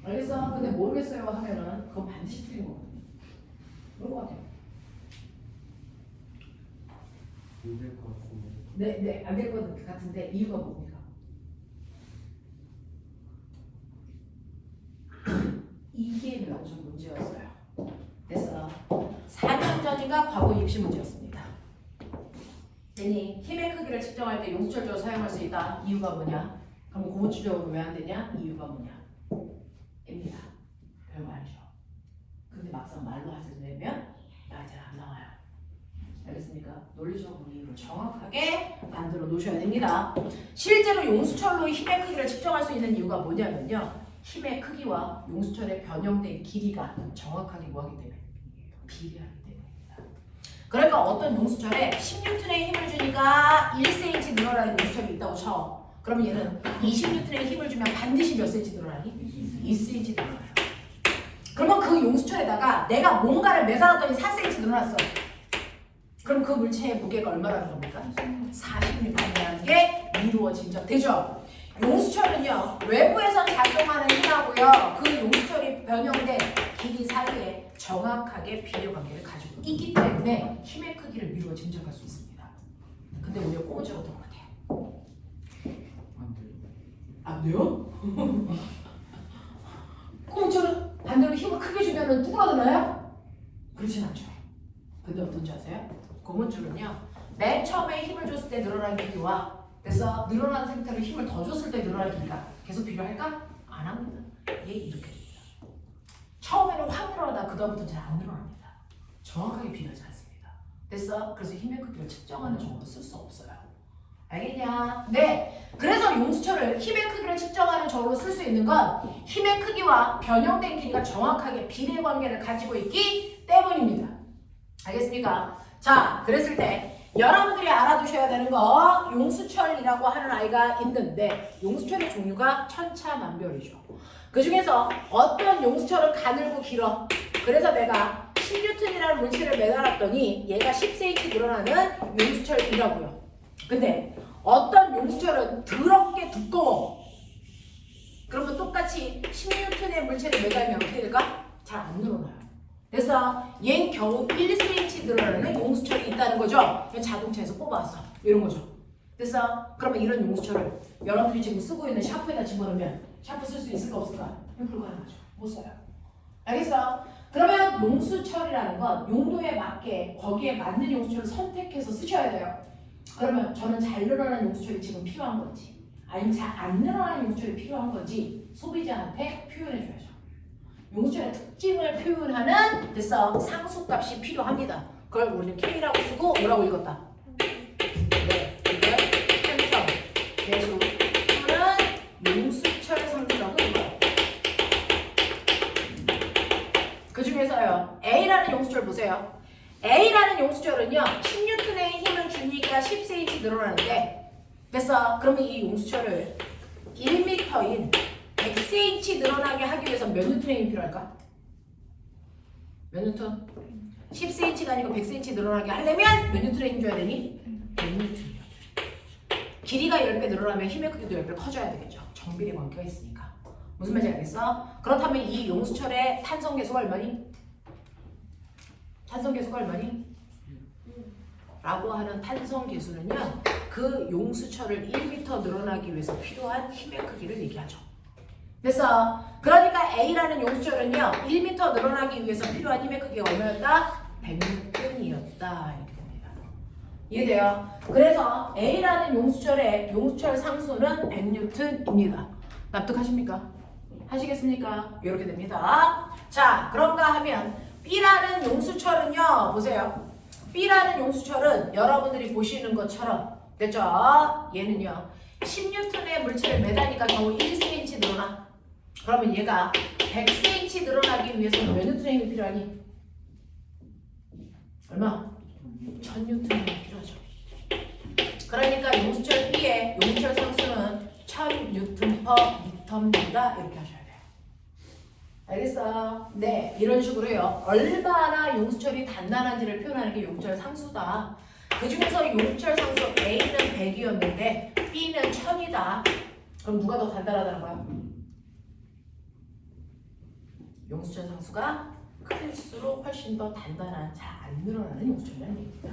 알겠어? 근데 모르겠어요 하면은 그건 반드시 틀린 거거든요. 그럴 것 같아요. 안 될 것 같은데. 네, 안 될 것 같은데 이유가 뭡니까? 이게 완전 문제였어요. 됐어. 4년 전인가 과거 입시 문제였습니다. 괜히 힘의 크기를 측정할 때 용수철조를 사용할 수 있다. 이유가 뭐냐? 그럼 고무추적으로 왜 안 되냐? 이유가 뭐냐? 입니다. 별거 아니죠. 근데 막상 말로 하실 때면 잘 안 나와요. 알겠습니까? 논리적으로 이유를 정확하게 만들어 놓으셔야 됩니다. 실제로 용수철로 힘의 크기를 측정할 수 있는 이유가 뭐냐면요. 힘의 크기와 용수철의 변형된 길이가 정확하게 뭐하기 때문에 비례하기 때문입니다. 그러니까 어떤 용수철에 10N의 힘을 주니까 1cm 늘어나는 용수철이 있다고 쳐. 그러면 얘는 20N의 힘을 주면 반드시 몇 cm 늘어나니? 2cm 늘어나요. 그러면 그 용수철에다가 내가 뭔가를 매달았더니 4cm 늘어났어. 그럼 그 물체의 무게가 얼마라는 겁니까? 40N이라는 게 이루어진적 되죠? 용수철은요, 외부에서 작용하는 힘하고요, 그 용수철이 변형된 길이 사이에 정확하게 비례관계를 가지고 있기 때문에 힘의 크기를 미루어 짐작할 수 있습니다. 근데 우리가 꼬무처럼 어떤 것 같아요? 안 돼요? 꼬무처럼 반대로 힘을 크게 주면 뚜그러드나요? 그렇진 않죠. 근데 어떤지 아세요? 고무줄은요, 맨 처음에 힘을 줬을 때 늘어난 길이와 그래서 늘어난 상태로 힘을 더 줬을 때 늘어난 길이가 계속 비교할까? 안 합니다. 얘 이렇게 됩니다. 처음에는 확 늘어나다 그 다음부터 잘 안 늘어납니다. 정확하게 비교하지 않습니다. 됐어? 그래서 힘의 크기를 측정하는 정보도 쓸 수 없어요. 알겠냐? 네. 그래서 용수철을 힘의 크기를 측정하는 저울로 쓸 수 있는 건 힘의 크기와 변형된 길이가 정확하게 비례 관계를 가지고 있기 때문입니다. 알겠습니까? 자, 그랬을 때 여러분들이 알아두셔야 되는 거 용수철이라고 하는 아이가 있는데 용수철의 종류가 천차만별이죠. 그 중에서 어떤 용수철은 가늘고 길어. 그래서 내가 10N이라는 물체를 매달았더니 얘가 10cm 늘어나는 용수철이라고요. 근데 어떤 용수철은 더럽게 두꺼워. 그러면 똑같이 10N의 물체를 매달면 어떻게 될까? 잘 안 늘어나요. 그래서 얘는 겨우 1cm 늘어나는 용수철이 있다는 거죠. 자동차에서 뽑아왔어. 이런 거죠. 그래서 그러면 이런 용수철을 여러분들이 지금 쓰고 있는 샤프에다 집어넣으면 샤프 쓸 수 있을까 없을까? 불가능하죠. 못 써요. 알겠어? 그러면 용수철이라는 건 용도에 맞게 거기에 맞는 용수철을 선택해서 쓰셔야 돼요. 그러면 저는 잘 늘어나는 용수철이 지금 필요한 건지 아니면 잘 안 늘어나는 용수철이 필요한 건지 소비자한테 표현해 줘야죠. 용수철의 특징을 표현하는 됐어 상수값이 필요합니다. 그걸 우리는 K라고 쓰고 뭐라고 읽었다? 네, 이걸 편성, 배수, 또는 용수철 상수라고 읽어요. 그 중에서요 A라는 용수철 보세요. A라는 용수철은요 10N의 힘을 주니까 10cm 늘어나는데 됐어. 그러면 이 용수철을 1m인 100cm 늘어나게 하기 위해서 몇 N의 힘이 필요할까? 몇 N? 10cm가 아니고 100cm 늘어나게 하려면 몇 N의 힘 줘야 되니? 100N. 길이가 10배 늘어나면 힘의 크기도 10배 커져야 되겠죠. 정비례 관계가 있으니까. 무슨 말인지 알겠어? 그렇다면 이 용수철의 탄성 계수가 얼마니? 탄성 계수가 얼마니? 라고 하는 탄성 계수는요. 그 용수철을 1m 늘어나기 위해서 필요한 힘의 크기를 얘기하죠. 그래서 그러니까 A라는 용수철은요 1m 늘어나기 위해서 필요한 힘의 크기가 얼마였다? 100N이었다 이렇게 됩니다. 이해돼요? 그래서 A라는 용수철의 용수철 상수는 100N입니다. 납득하십니까? 하시겠습니까? 이렇게 됩니다. 자, 그런가 하면 B라는 용수철은요 보세요. B라는 용수철은 여러분들이 보시는 것처럼 됐죠? 얘는요 10N의 물체를 매다니까 겨우 1cm 늘어나. 그러면 얘가 100cm 늘어나기 위해서는 몇 N의 힘이 필요하니? 얼마? 1000N의 힘이 필요하죠. 그러니까 용수철 B의 용수철 상수는 1000N/m입니다. 이렇게 하셔야 돼요. 알겠어? 네, 이런 식으로요. 얼마나 용수철이 단단한지를 표현하는 게 용수철 상수다. 그 중에서 용수철 상수 A는 100이었는데 B는 1000이다. 그럼 누가 더 단단하다는 거야? 용수철 상수가 클수록 훨씬 더 단단한, 잘 안 늘어나는 용수철이라는 얘기입니다.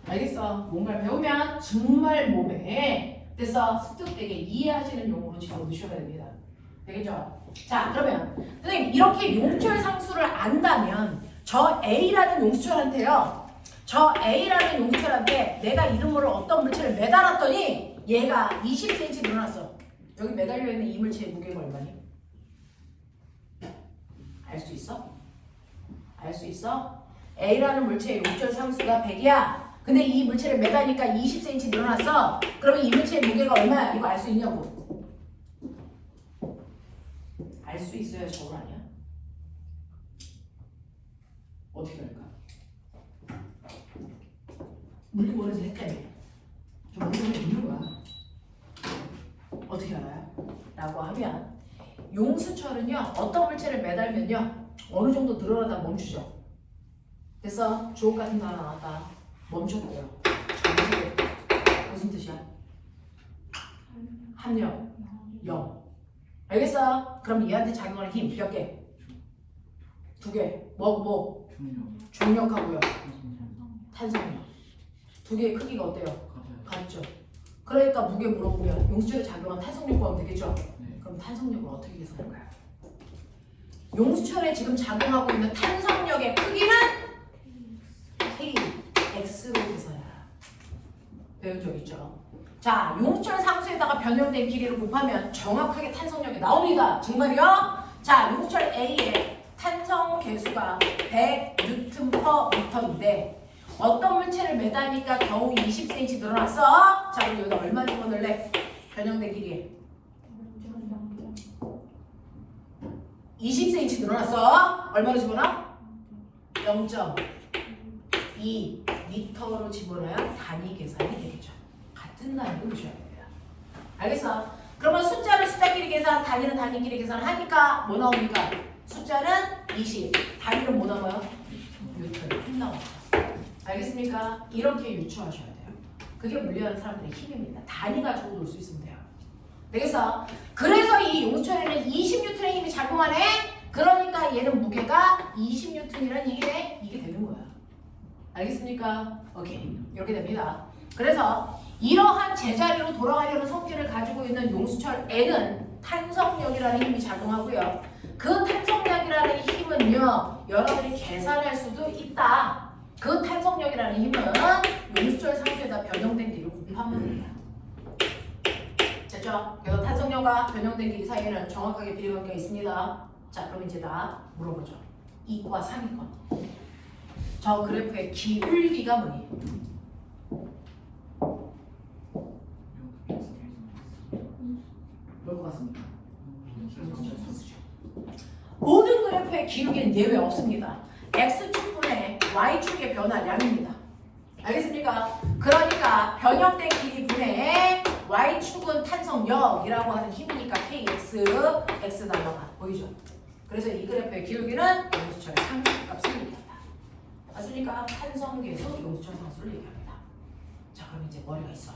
알겠어? 뭔가를 배우면 정말 몸에 됐어? 습득되게 이해하시는 용어로 집어넣으셔야 됩니다. 되겠죠? 자, 그러면 선생님 이렇게 용수철 상수를 안다면 저 A라는 용수철한테요, 저 A라는 용수철한테 내가 이름으로 어떤 물체를 매달았더니 얘가 20cm 늘어났어. 여기 매달려 있는 이 물체의 무게가 얼마니? 알 수 있어? 알 수 있어? A라는 물체의 용수철 상수가 100이야. 근데 이 물체를 매다니까 20cm 늘어났어. 그러면 이 물체의 무게가 얼마야? 이거 알 수 있냐고? 알 수 있어야 저울 아니야? 어떻게 할까? 물리 모르지 했다며. 저 물리는 있는 거야. 어떻게 알아요? 라고 하면 용수철은요, 어떤 물체를 매달면요 어느 정도 늘어나다 멈추죠. 됐어? 주옥 같은 거 하나 나왔다. 멈췄고요. 무슨 뜻이야? 합력 0. 알겠어? 그럼 얘한테 작용하는 힘 몇 개? 2개. 뭐? 중력하고요. 탄성력. 2개의 크기가 어때요? 같죠. 그러니까 무게 물어보면 용수철에 작용한 탄성력 구하면 되겠죠? 그럼 탄성력을 어떻게 계산할까요? 용수철에 지금 작용하고 있는 탄성력의 크기는 KX로 계산해라. 배운 적 있죠? 자, 용수철 상수에다가 변형된 길이를 곱하면 정확하게 탄성력이 나옵니다. 정말이요? 자, 용수철 A의 탄성 계수가 100N/m인데 어떤 물체를 매다니까 겨우 20cm 늘어났어? 자, 그럼 여기다 얼마 집어넣을래? 변형된 길이 20cm 늘어났어? 얼마로 집어넣어? 0.2m로 집어넣어야 단위 계산이 되겠죠. 같은 단위로 보셔야 됩니다. 알겠어? 그러면 숫자를 숫자끼리 계산, 단위는 단위끼리 계산하니까 뭐 나옵니까? 숫자는 20, 단위는 뭐 나와요? 뉴턴 나와요. 알겠습니까? 이렇게 유추하셔야 돼요. 그게 물리하는 사람들의 힘입니다. 단위 가지고 놀 수 있으면 돼요. 되겠어? 그래서 이 용수철에는 20N의 힘이 작용하네? 그러니까 얘는 무게가 20N이라는 얘기네? 이게 되는 거야. 알겠습니까? 오케이. 이렇게 됩니다. 그래서 이러한 제자리로 돌아가려는 성질을 가지고 있는 용수철 N은 탄성력이라는 힘이 작용하고요. 그 탄성력이라는 힘은요, 여러분이 계산할 수도 있다. 그 탄성력이라는 힘은 용수철 상수에다 변형된 길을 곱하면 됩니다. 됐죠? 그래서 탄성력과 변형된 길이 사이에는 정확하게 비례관계가 있습니다. 자, 그럼 이제 다 물어보죠. 2과 상위권. 저 그래프의 기울기가 뭐니? 뭘 것 같습니까? 모든 그래프의 기울기는 예외 없습니다. X축분의 Y축의 변화량입니다. 알겠습니까? 그러니까 변형된 길이 분의 Y축은 탄성력이라고 하는 힘이니까 KX, X 단어가 보이죠? 그래서 이 그래프의 기울기는 용수철의 상수값을 얘기합니다. 맞습니까? 탄성계수 용수철 상수를 얘기합니다. 자, 그럼 이제 머리가 있어.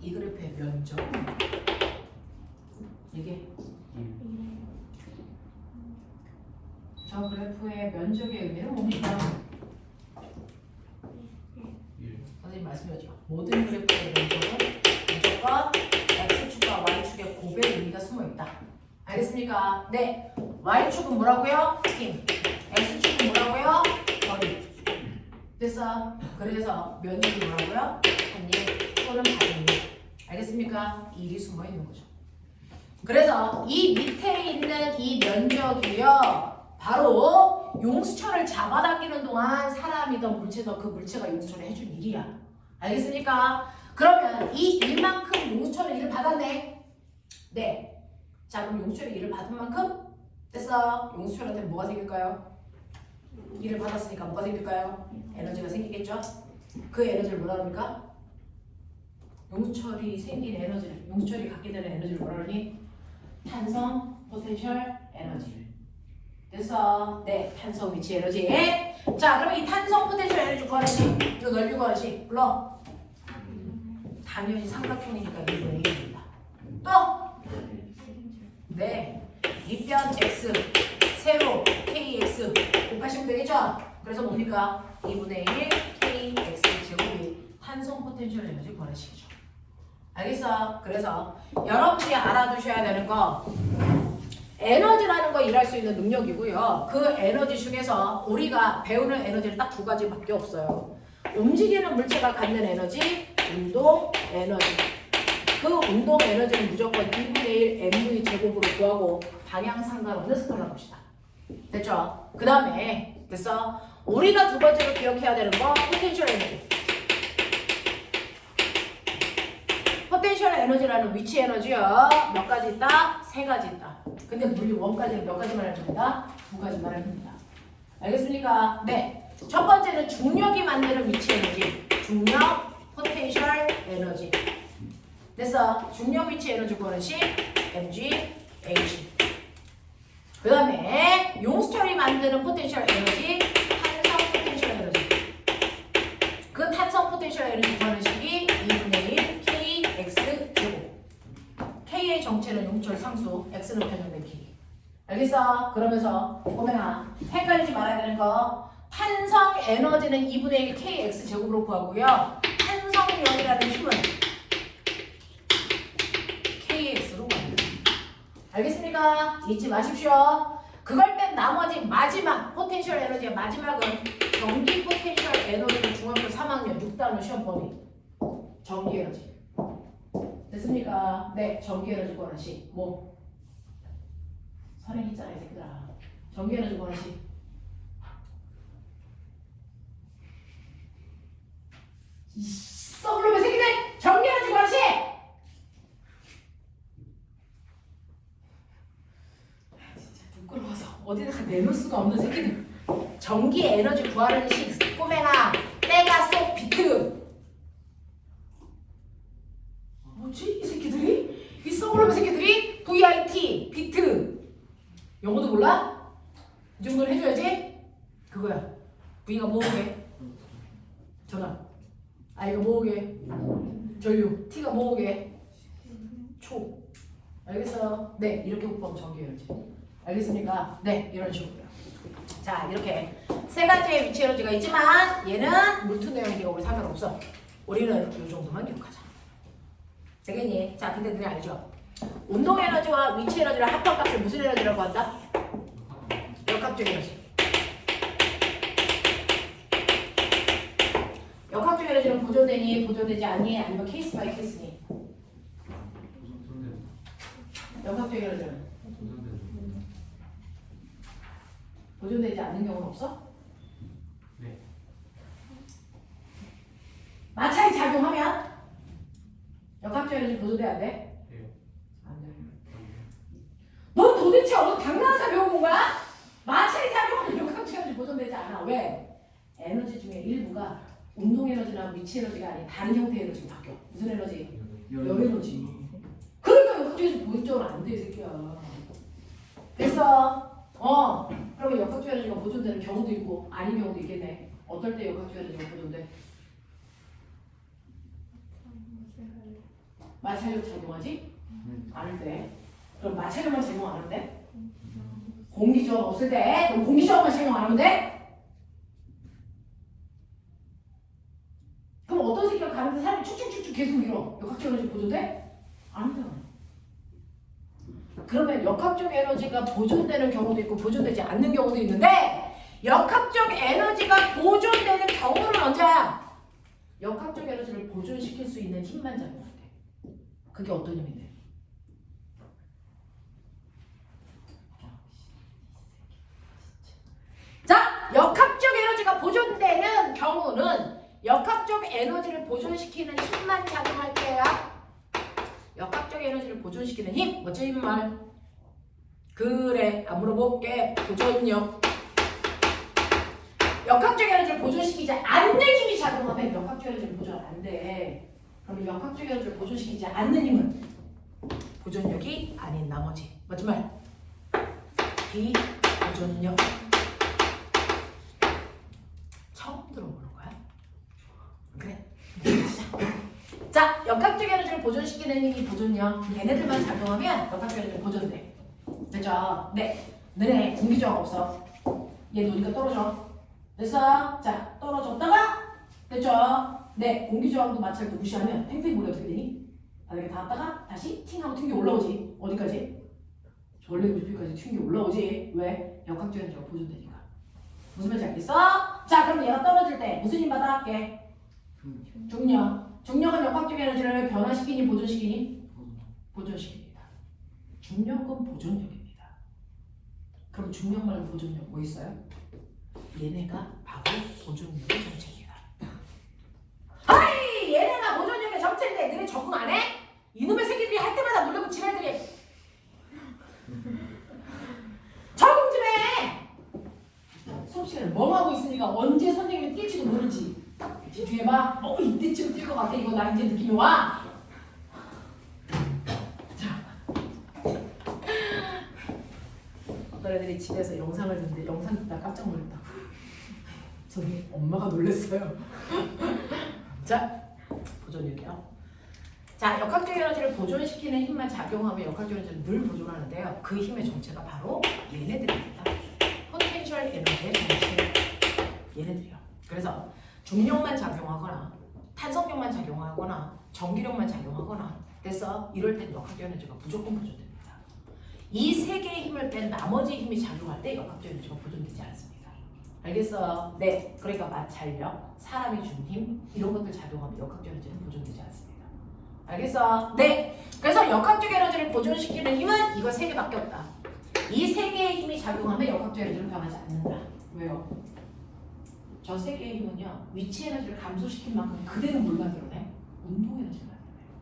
이 그래프의 면적은 이게 저 그래프의 면적의 의미는 뭡니까? 선생님 말씀하셨죠. 모든 그래프의 면적은 무조건 X축과 Y축의 곱의 의미가 숨어있다. 알겠습니까? 네. Y축은 뭐라고요? 힘. X축은 뭐라고요? 거리. 됐어? 그래서 면적이 뭐라고요? 한입 또는 반입. 알겠습니까? 일이 숨어있는 거죠. 그래서 이 밑에 있는 이 면적이요, 바로 용수철을 잡아당기는 동안 사람이든 물체든 그 물체가 용수철을 해준 일이야. 알겠습니까? 그러면 이 일만큼 용수철은 일을 받았네. 네. 자, 그럼 용수철이 일을 받은 만큼 됐어. 용수철한테 뭐가 생길까요? 일을 받았으니까 뭐가 생길까요? 에너지가 생기겠죠? 그 에너지를 뭐라 그럽니까? 용수철이 생긴 에너지를, 용수철이 갖게 되는 에너지를 뭐라 그러니? 탄성, 포텐셜, 에너지. 됐어. 네, 탄성 위치 에너지. 자, 그럼 이 탄성 포텐셜 에너지 구하라지. 이거 넓이 구하라지. 불러. 당연히 삼각형이니까 2분의 1입니다. 또. 네. 밑변 x, 세로 kx 곱하시면 되겠죠? 그래서 뭡니까? 2분의 1 kx 제곱이 탄성 포텐셜 에너지 구하시겠죠. 알겠어? 그래서 여러분이 알아두셔야 되는 거 에너지라는 거 일할 수 있는 능력이고요. 그 에너지 중에서 우리가 배우는 에너지는 딱 두 가지밖에 없어요. 움직이는 물체가 갖는 에너지, 운동 에너지. 그 운동 에너지는 무조건 2분의 1 mv 제곱으로 구하고 방향 상관없는 스컬러 봅시다. 됐죠? 그 다음에 됐어? 우리가 두 번째로 기억해야 되는 거 포텐셜 에너지. 포텐셜 에너지라는 위치 에너지요. 몇 가지 있다? 세 가지 있다. 근데 물리 원까지는 몇 가지 말할 겁니다? 두 가지 말할 겁니다. 알겠습니까? 네. 첫 번째는 중력이 만드는 위치 에너지. 중력, 포텐셜 에너지. 됐어. 중력 위치 에너지 구하는 식 mg, h. 그 다음에 용수철이 만드는 포텐셜 에너지, 탄성 포텐셜 에너지. 그 탄성 포텐셜 에너지 구하는 식이 2분의 1 kx 제곱. k의 정체는 용수철 상수, x는 변형된 k. 알겠어? 그러면서 꼬맹아 헷갈리지 말아야 되는 거 탄성 에너지는 2분의 1 kx 제곱으로 구하고요. 탄성력이라는 힘은 kx로 구합니다. 알겠습니까? 잊지 마십시오. 그걸 뺀 나머지 마지막 포텐셜 에너지의 마지막은 전기 포텐셜 에너지는 중학교 3학년 6단원 시험 범위. 전기 에너지. 됐습니까? 네, 전기 에너지 구하는 식. 뭐? 선행 있잖아, 이 새끼들아. 전기 에너지 구하는 식. 썩을놈의 새끼들! 전기 에너지 구하는 식! 진짜 부끄러워서 어디다가 내놓을 수가 없는 새끼들. 전기 에너지 구하는 식. 꼬맹아, 때가 쏙 비트. 뭐지? 이 새끼들이? 이 썩을놈의 새끼들이? VIT, 비트. 영어도 몰라? 이 정도는 해줘야지? 그거야. V가 뭐오게? 전압. I가 뭐오게? 전류. T가 뭐오게? 초. 알겠어요? 네, 이렇게 곱하면 전기 에너지. 알겠습니까? 네, 이런 식으로요. 자, 이렇게 세 가지의 위치 에너지가 있지만 얘는 물투 내용이니까 우리 상관없어. 우리는 이 정도만 기억하자. 되겠니? 자, 근데 너네 알죠? 운동 에너지와 위치 에너지를 합한 값을 무슨 에너지라고 한다? 역학적 에너지. 역학적 에너지는 보존되니 보존되지 않니? 아니면 케이스 바이 케이스니? 역학적 에너지는 보존되지 않는 경우는 없어? 네. 마찰이 작용하면 역학적 에너지 보존돼야 돼? 네. 안 돼. 넌 도대체 어디 당나라사 배워본 거야? 마찰이 작용하면 역학적 에너지 보존되지 않아. 왜? 에너지 중에 일부가 운동 에너지나 위치 에너지가 아닌 다른 형태의 에너지로 바뀌어. 무슨 에너지? 열 에너지. 그러니까 역학적 에너지 보존적으로 안 돼, 이 새끼야. 됐어? 그러면 역학적 에너지가 보존되는 경우도 있고 아닌 경우도 있겠네. 어떨 때 역학적 에너지가 보존돼? 마찰력 작용하지? 않을 때. 그럼 마찰력만 작용 안 하면 돼? 공기저항 없을 때? 그럼 공기저항만 작용 안 하면 돼? 그럼 어떤 새끼가 가는데 사람이 축축축축 계속 밀어. 역학적 에너지 보존돼? 안 돼. 그러면 역학적 에너지가 보존되는 경우도 있고 보존되지 않는 경우도 있는데 역학적 에너지가 보존되는 경우는 언제야? 역학적 에너지를 보존시킬 수 있는 힘만 작용할 때. 그게 어떤 힘인데? 자, 역학적 에너지가 보존되는 경우는 역학적 에너지를 보존시키는 힘만 작용할 때야. 역학적 에너지를 보존시키는 힘. 멋진 말. 그래, 안 물어볼게. 보존력. 역학적 에너지를 보존시키지 않는 힘이 작용하면 역학적 에너지를 보존 안 돼. 그럼 역학적 에너지를 보존시키지 않는 힘은 보존력이 아닌 나머지. 맞지 말? 비보존력. 보존력. 처음 들어보는 거야? 그래. 자, 역학적 에너지를 보존시키는 힘이 보존력. 얘네들만 작용하면 역학적 에너지가 보존돼. 됐죠? 네. 너네 공기저항 없어. 얘 노니까 떨어져. 됐어? 자, 떨어졌다가 됐죠? 네. 공기저항도 마찰도 무시하면 팽팽 물이 어떻게 되니? 바닥에 닿았다가 다시 팅 하고 튕겨 올라오지. 어디까지? 원래 90도까지 튕겨 올라오지. 왜? 역학적 에너지가 보존되니까. 무슨 말인지 알겠어? 자, 그럼 얘가 떨어질 때 무슨 힘 받아? 할게. 중력. 중력은 역학적 에너지를 변화시키니 보존시키니? 보존시킵니다. 중력은 보존력입니다. 그럼 중력 말고 보존력 뭐 있어요? 얘네가 바로 보존력의 정체입니다. 아이! 얘네가 보존력의 정체인데 너네 적응 안 해? 이놈의 새끼들이 할 때마다 누르고 지랄들이 적응 좀 해! 수업 시간에 멍하고 있으니까 언제 선생님이 뛸지도 모르지. 집중해봐. 이때쯤 뛸 것 같아. 이거 나 이제 느낌이 와. 자, 어떤 애들이 집에서 영상을 듣는데 영상 듣다 깜짝 놀랐다고. 저기 엄마가 놀랐어요. 자, 보존력이요. 자, 역학적 에너지를 보존시키는 힘만 작용하면 역학적 에너지는 늘 보존하는데요. 그 힘의 정체가 바로 얘네들입니다. 포텐셜 에너지의 정체. 얘네들이요. 그래서 중력만 작용하거나 탄성력만 작용하거나 전기력만 작용하거나 됐어? 이럴 땐 역학적 에너지가 무조건 보존됩니다. 이 세 개의 힘을 뺀 나머지 힘이 작용할 때 역학적 에너지가 보존되지 않습니다. 알겠어? 네. 그러니까 마찰력, 사람이 준 힘 이런 것들 작용하면 역학적 에너지는 보존되지 않습니다. 알겠어? 네. 그래서 역학적 에너지를 보존시키는 힘은 이거 세 개밖에 없다. 이 세 개의 힘이 작용하면 역학적 에너지는 변하지 않는다. 왜요? 저 세 개의 힘은요, 위치 에너지를 감소시킨 만큼 그대로 뭘 만들어내? 운동 에너지를 만들어내요.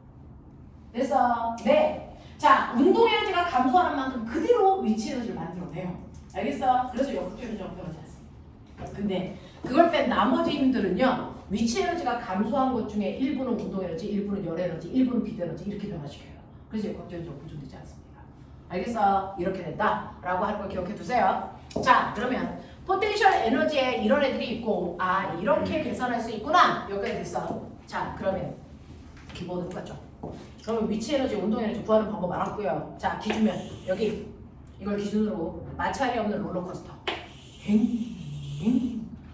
그래서 네. 자, 운동 에너지가 감소하는 만큼 그대로 위치 에너지를 만들어내요. 알겠어? 그래서 역학적 에너지가 변하지 않습니다. 근데 그걸 뺀 나머지 힘들은요, 위치 에너지가 감소한 것 중에 일부는 운동 에너지, 일부는 열 에너지, 일부는 비대 에너지 이렇게 변화시켜요. 그래서 역학적 에너지가 보존되지 않습니다. 알겠어? 이렇게 된다라고 하는 걸 기억해 두세요. 자, 그러면 포텐셜 에너지에 이런 애들이 있고 이렇게 계산할 수 있구나. 여기까지 됐어. 자, 그러면 기본은 똑같죠. 그러면 위치 에너지, 운동 에너지 구하는 방법 알았고요. 자, 기준면 여기 이걸 기준으로 마찰이 없는 롤러코스터.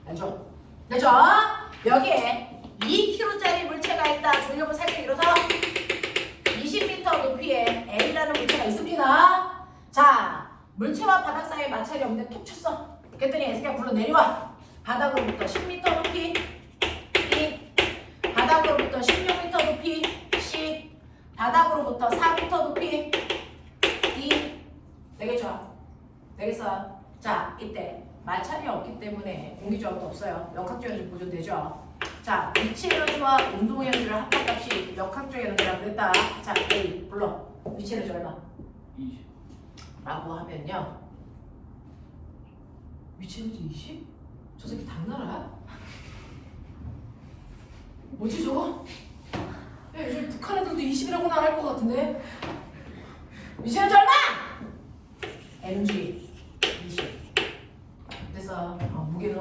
알죠? 됐죠? 여기에 2kg짜리 물체가 있다. 졸려면 살짝 일어서 20m 높이에 L이라는 물체가 있습니다. 자, 물체와 바닥 사이에 마찰이 없는데 톡 쳤어. 그랬더니 S가 불러 내려와. 바닥으로부터 10m 높이 바닥으로부터 16m 높이 바닥으로부터 4m 높이 되겠죠? 되겠어? 자, 이때 마찰이 없기 때문에 공기저항도 없어요. 역학적 에너지 보존되죠? 자, 위치 에너지와 운동 에너지를 합합값이 역학적 에너지라 그랬다. 자, A 불러. 위치 에너지 얼마? 20. 라고 하면요. 위치 에너지 20? 저 새끼 당나라야? 뭐지 저거? 야, 요즘 북한 애들도 20이라고는 안 할 것 같은데? 위치 에너지 얼마? mg 20. 그래서 무게는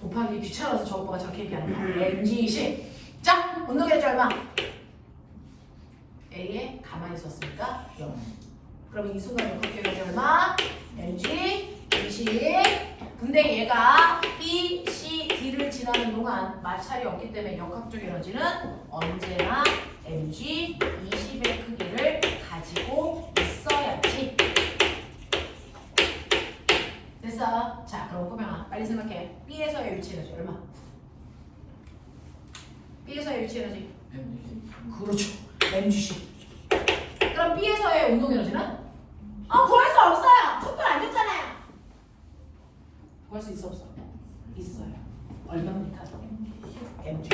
곱하기 귀찮아서 저 오빠가 저렇게 얘기하는 거야. mg 20. 자, 운동 에너지 얼마? A에 가만히 있었으니까 0. 그러면 이 순간 역학적 에너지 얼마? mg 20. 근데 얘가 B, C, D를 지나는 동안 마찰이 없기 때문에 역학적 에너지는 언제나 mg 20의 크기를 가지고 있어야지. 됐어? 자, 그럼 꼬명아 빨리 생각해. B에서의 위치 에너지 얼마? B에서의 위치 에너지? 그렇죠. mg10. 그럼 B에서의 운동 에너지는? 구할 수 없어요. 속도 안 줬잖아요. 구할 수 있어 없어? 있어요. 얼마입니까? mg.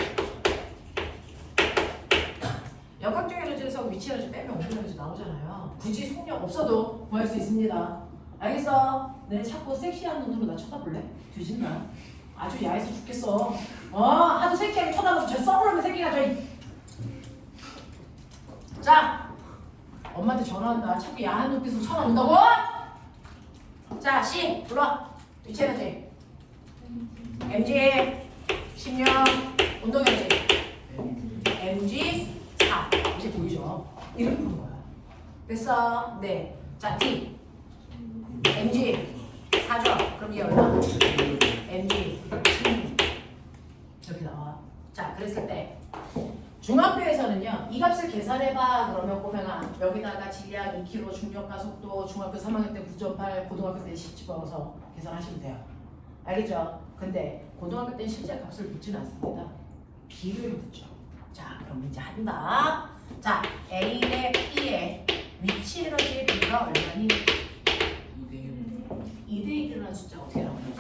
역학적 에너지에서 위치 에너지 빼면 운동 에너지 나오잖아요. 굳이 속력 없어도 구할 수 있습니다. 알겠어? 너네 자꾸 섹시한 눈으로 나 쳐다볼래? 뒤진다. 아주 야해서 죽겠어. 하도 섹시하게 쳐다봐서 저 썩으려는 새끼가 자, 엄마한테 전화한다. 자꾸 야한 눈빛으로 쳐다본다고? 자, C 불러. 위치 에너지. mg 16 운동 에너지. mg 4. 이제 보이죠? 이렇게 푸는 거야. 됐어? 네. 자, D. mg 4죠? 그럼 이게 얼마? mg 16. 이렇게 나와. 자, 그랬을 때 중학교에서는요, 이 값을 계산해봐. 그러면 보면 여기다가 질량 2kg, 중력과 속도, 중학교 3학년 때 9.8, 고등학교 때 10 집어서 계산하시면 돼요. 알겠죠? 근데 고등학교 때는 실제 값을 묻지는 않습니다. 비를 묻죠. 자, 그럼 이제 한다. 자, A 대 P의 위치 에너지의 비가 얼마니? 2대 1이라는 숫자가 어떻게 나오냐면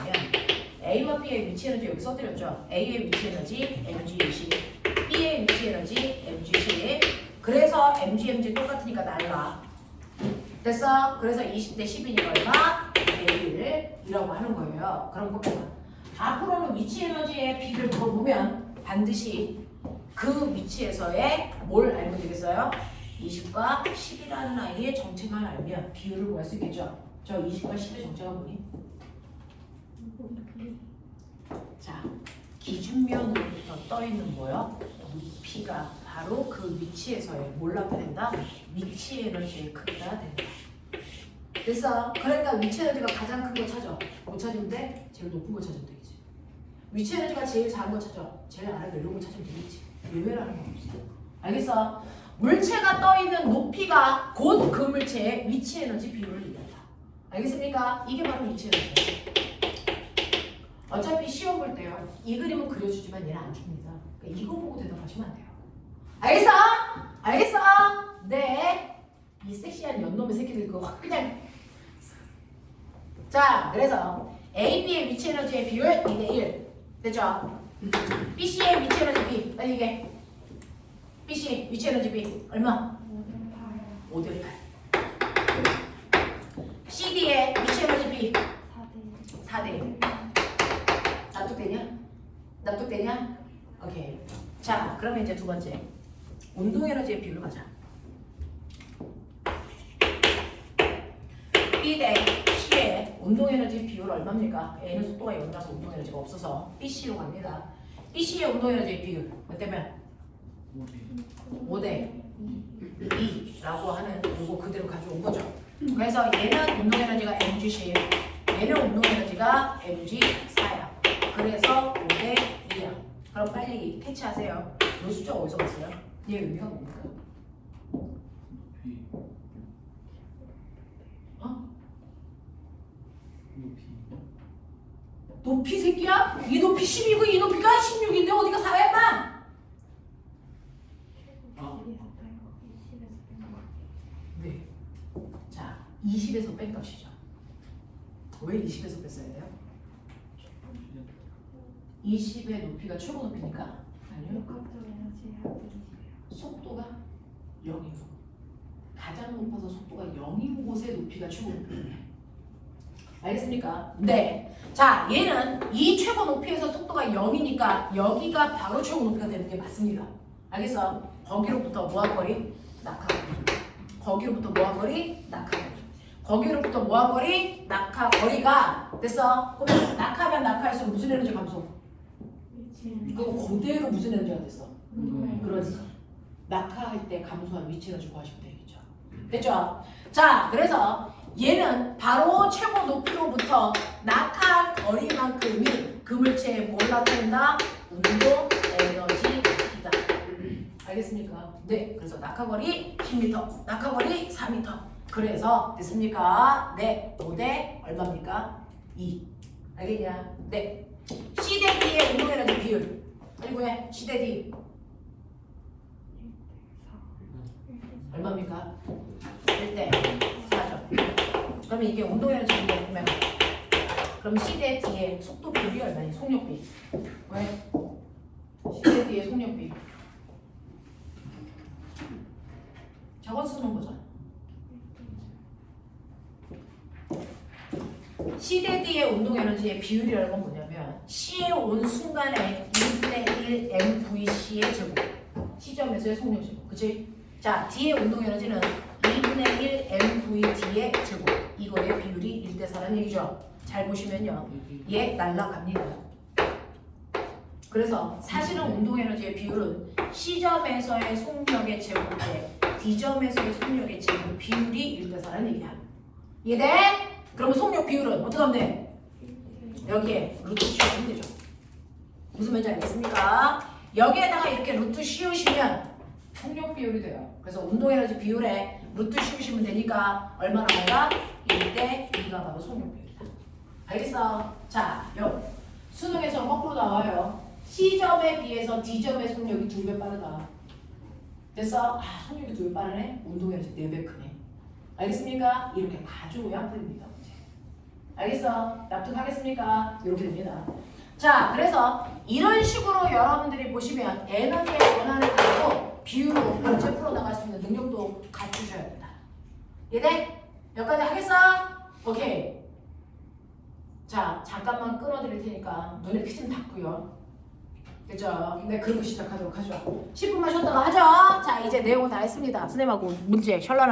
A와 B의 위치 에너지 여기 써드렸죠. A의 위치 에너지 mg20, B의 위치 에너지 mg10. 그래서 mg 똑같으니까 나누라. 됐어? 그래서 20대 10이니까 얼마? 2대 1이라고 하는 거예요. 그럼 보면 앞으로는 위치 에너지의 비를 물어보면 반드시 그 위치에서의 뭘 알면 되겠어요? 20과 10이라는 아이의 정체만 알면 비율을 구할 수 있겠죠. 저 20과 10의 정체가 뭐니? 자, 기준면으로부터 떠있는 뭐요? 높이가 바로 그 위치에서의 뭘 나타낸다? 위치 에너지의 크기가 된다. 그래서 그러니까 위치 에너지가 가장 큰 거 찾아. 못 찾으면 돼? 제일 높은 거 찾으면 되겠지. 위치 에너지가 제일 작은 거 찾아. 제일 아래 내려온 거 찾으면 되겠지. 예외라는 거 없어. 알겠어? 물체가 떠있는 높이가 곧 그 물체의 위치 에너지 비율을 얘기한다. 알겠습니까? 이게 바로 위치 에너지야. 어차피 시험 볼 때요. 이 그림은 그려주지만 얘는 안 줍니다. 그러니까 이거 보고 대답하시면 안 돼요. 알겠어? 알겠어? 네. 이 섹시한 연놈의 새끼들 그거 확 그냥. 자, 그래서 A, B의 위치 에너지의 비율 2대 1. 됐죠? B, C의 위치 에너지 B. 빨리 얘기해. B, C 위치 에너지 B. 얼마? 5대 8. C, D의 위치 에너지 B. 4대 1. 납득되냐? 납득되냐? 오케이. 자, 그러면 이제 두 번째. 운동 에너지의 비율을 가자. B 대 C의 운동 에너지 비율 얼마입니까? A는 속도가 0이라서 운동 에너지가 없어서 BC로 갑니다. BC의 운동 에너지의 비율 몇 대면? 5대 2라고 하는 요거 그대로 가져온 거죠. 그래서 얘는 운동 에너지가 mg10, 얘는 운동 에너지가 mg4야. 그래서 5대 2야. 그럼 빨리 캐치하세요. 이 숫자 어디서 봤어요? 얘 의미가 뭡니까? 어? 높이 새끼야? 이 높이 10이고 이 높이가 16인데 어디가 4야 인마? 네. 자, 20에서 뺀 값이죠. 왜 20에서 뺐어야 돼요? 20의 높이가 최고 높이니까? 아니요. 속도가 0이고 가장 높아서 속도가 0인 곳의 높이가 최고 높이예요. 알겠습니까? 네. 자, 얘는 이 최고 높이에서 속도가 0이니까 여기가 바로 최고 높이가 되는 게 맞습니다. 알겠어? 거기로부터 뭐한거리? 낙하거리. 거기로부터 뭐한거리? 낙하거리. 거기로부터 뭐한거리? 낙하거리가 됐어? 그러면 낙하면 낙하할수록 무슨 에너지 감소? 그거 그대로 무슨 에너지가 됐어? 그러지. 낙하할 때 감소한 위치 에너지 구하시면 되겠죠. 됐죠? 자, 그래서 얘는 바로 최고 높이로부터 낙하 거리만큼이 그 물체에 뭘 나타낸다? 운동 에너지이다. 알겠습니까? 네. 그래서 낙하거리 10m, 낙하거리 4m. 그래서 됐습니까? 네. 5대 얼마입니까? 2. 알겠냐? 네. C 대 D의 운동 에너지 비율. 그리고 해. C 대 D. 얼마입니까? 1대 4죠. 그러면 이게 운동 에너지인데 보면 그럼 C 대 D의 속도 비율이 얼마니? 속력비. 왜? C 대 D의 속력비. 저거 쓰는 거죠. C 대 D의 운동 에너지의 비율이라는 건 뭐냐면 C에 온 순간에 1대 1 MVC의 제곱. C점에서의 속력 제곱. 그치? 자, D의 운동 에너지는 2분의 1 mvd의 제곱. 이거의 비율이 1대4라는 얘기죠. 잘 보시면요. 얘 날라갑니다. 그래서 사실은 운동에너지의 비율은 C점에서의 속력의 제곱대 D점에서의 속력의 제곱 비율이 1대4라는 얘기야. 이해돼? 그러면 속력 비율은 어떻게 하면 돼? 여기에 루트 씌우시면 되죠. 무슨 말인지 알겠습니까? 여기에다가 이렇게 루트 씌우시면 속력 비율이 돼요. 그래서 운동에너지 비율에 루트 씌우시면 되니까 얼마나 나가? 1대2가 바로 속력 비율이다. 알겠어? 자, 요 수능에서 거꾸로 나와요. C점에 비해서 D점의 속력이 2배 빠르다. 됐어? 아, 속력이 2배 빠르네? 운동에너지 4배 크네. 알겠습니까? 이렇게 봐줘야 풀립니다. 문제. 알겠어? 납득하겠습니까? 이렇게 됩니다. 자, 그래서 이런 식으로 여러분들이 보시면 에너지의 변화를 가지고 비율로 문제 풀어나갈 수 있는 능력도 갖추셔야 된다. 이해돼? 여기까지 하겠어? 오케이. 자, 잠깐만 끊어드릴 테니까 눈에 피 좀 닦고요. 됐죠? 근데 그런 거 시작하도록 하죠. 10분만 쉬었다가 하죠. 자, 이제 내용은 다 했습니다. 선생님하고 문제 셜라는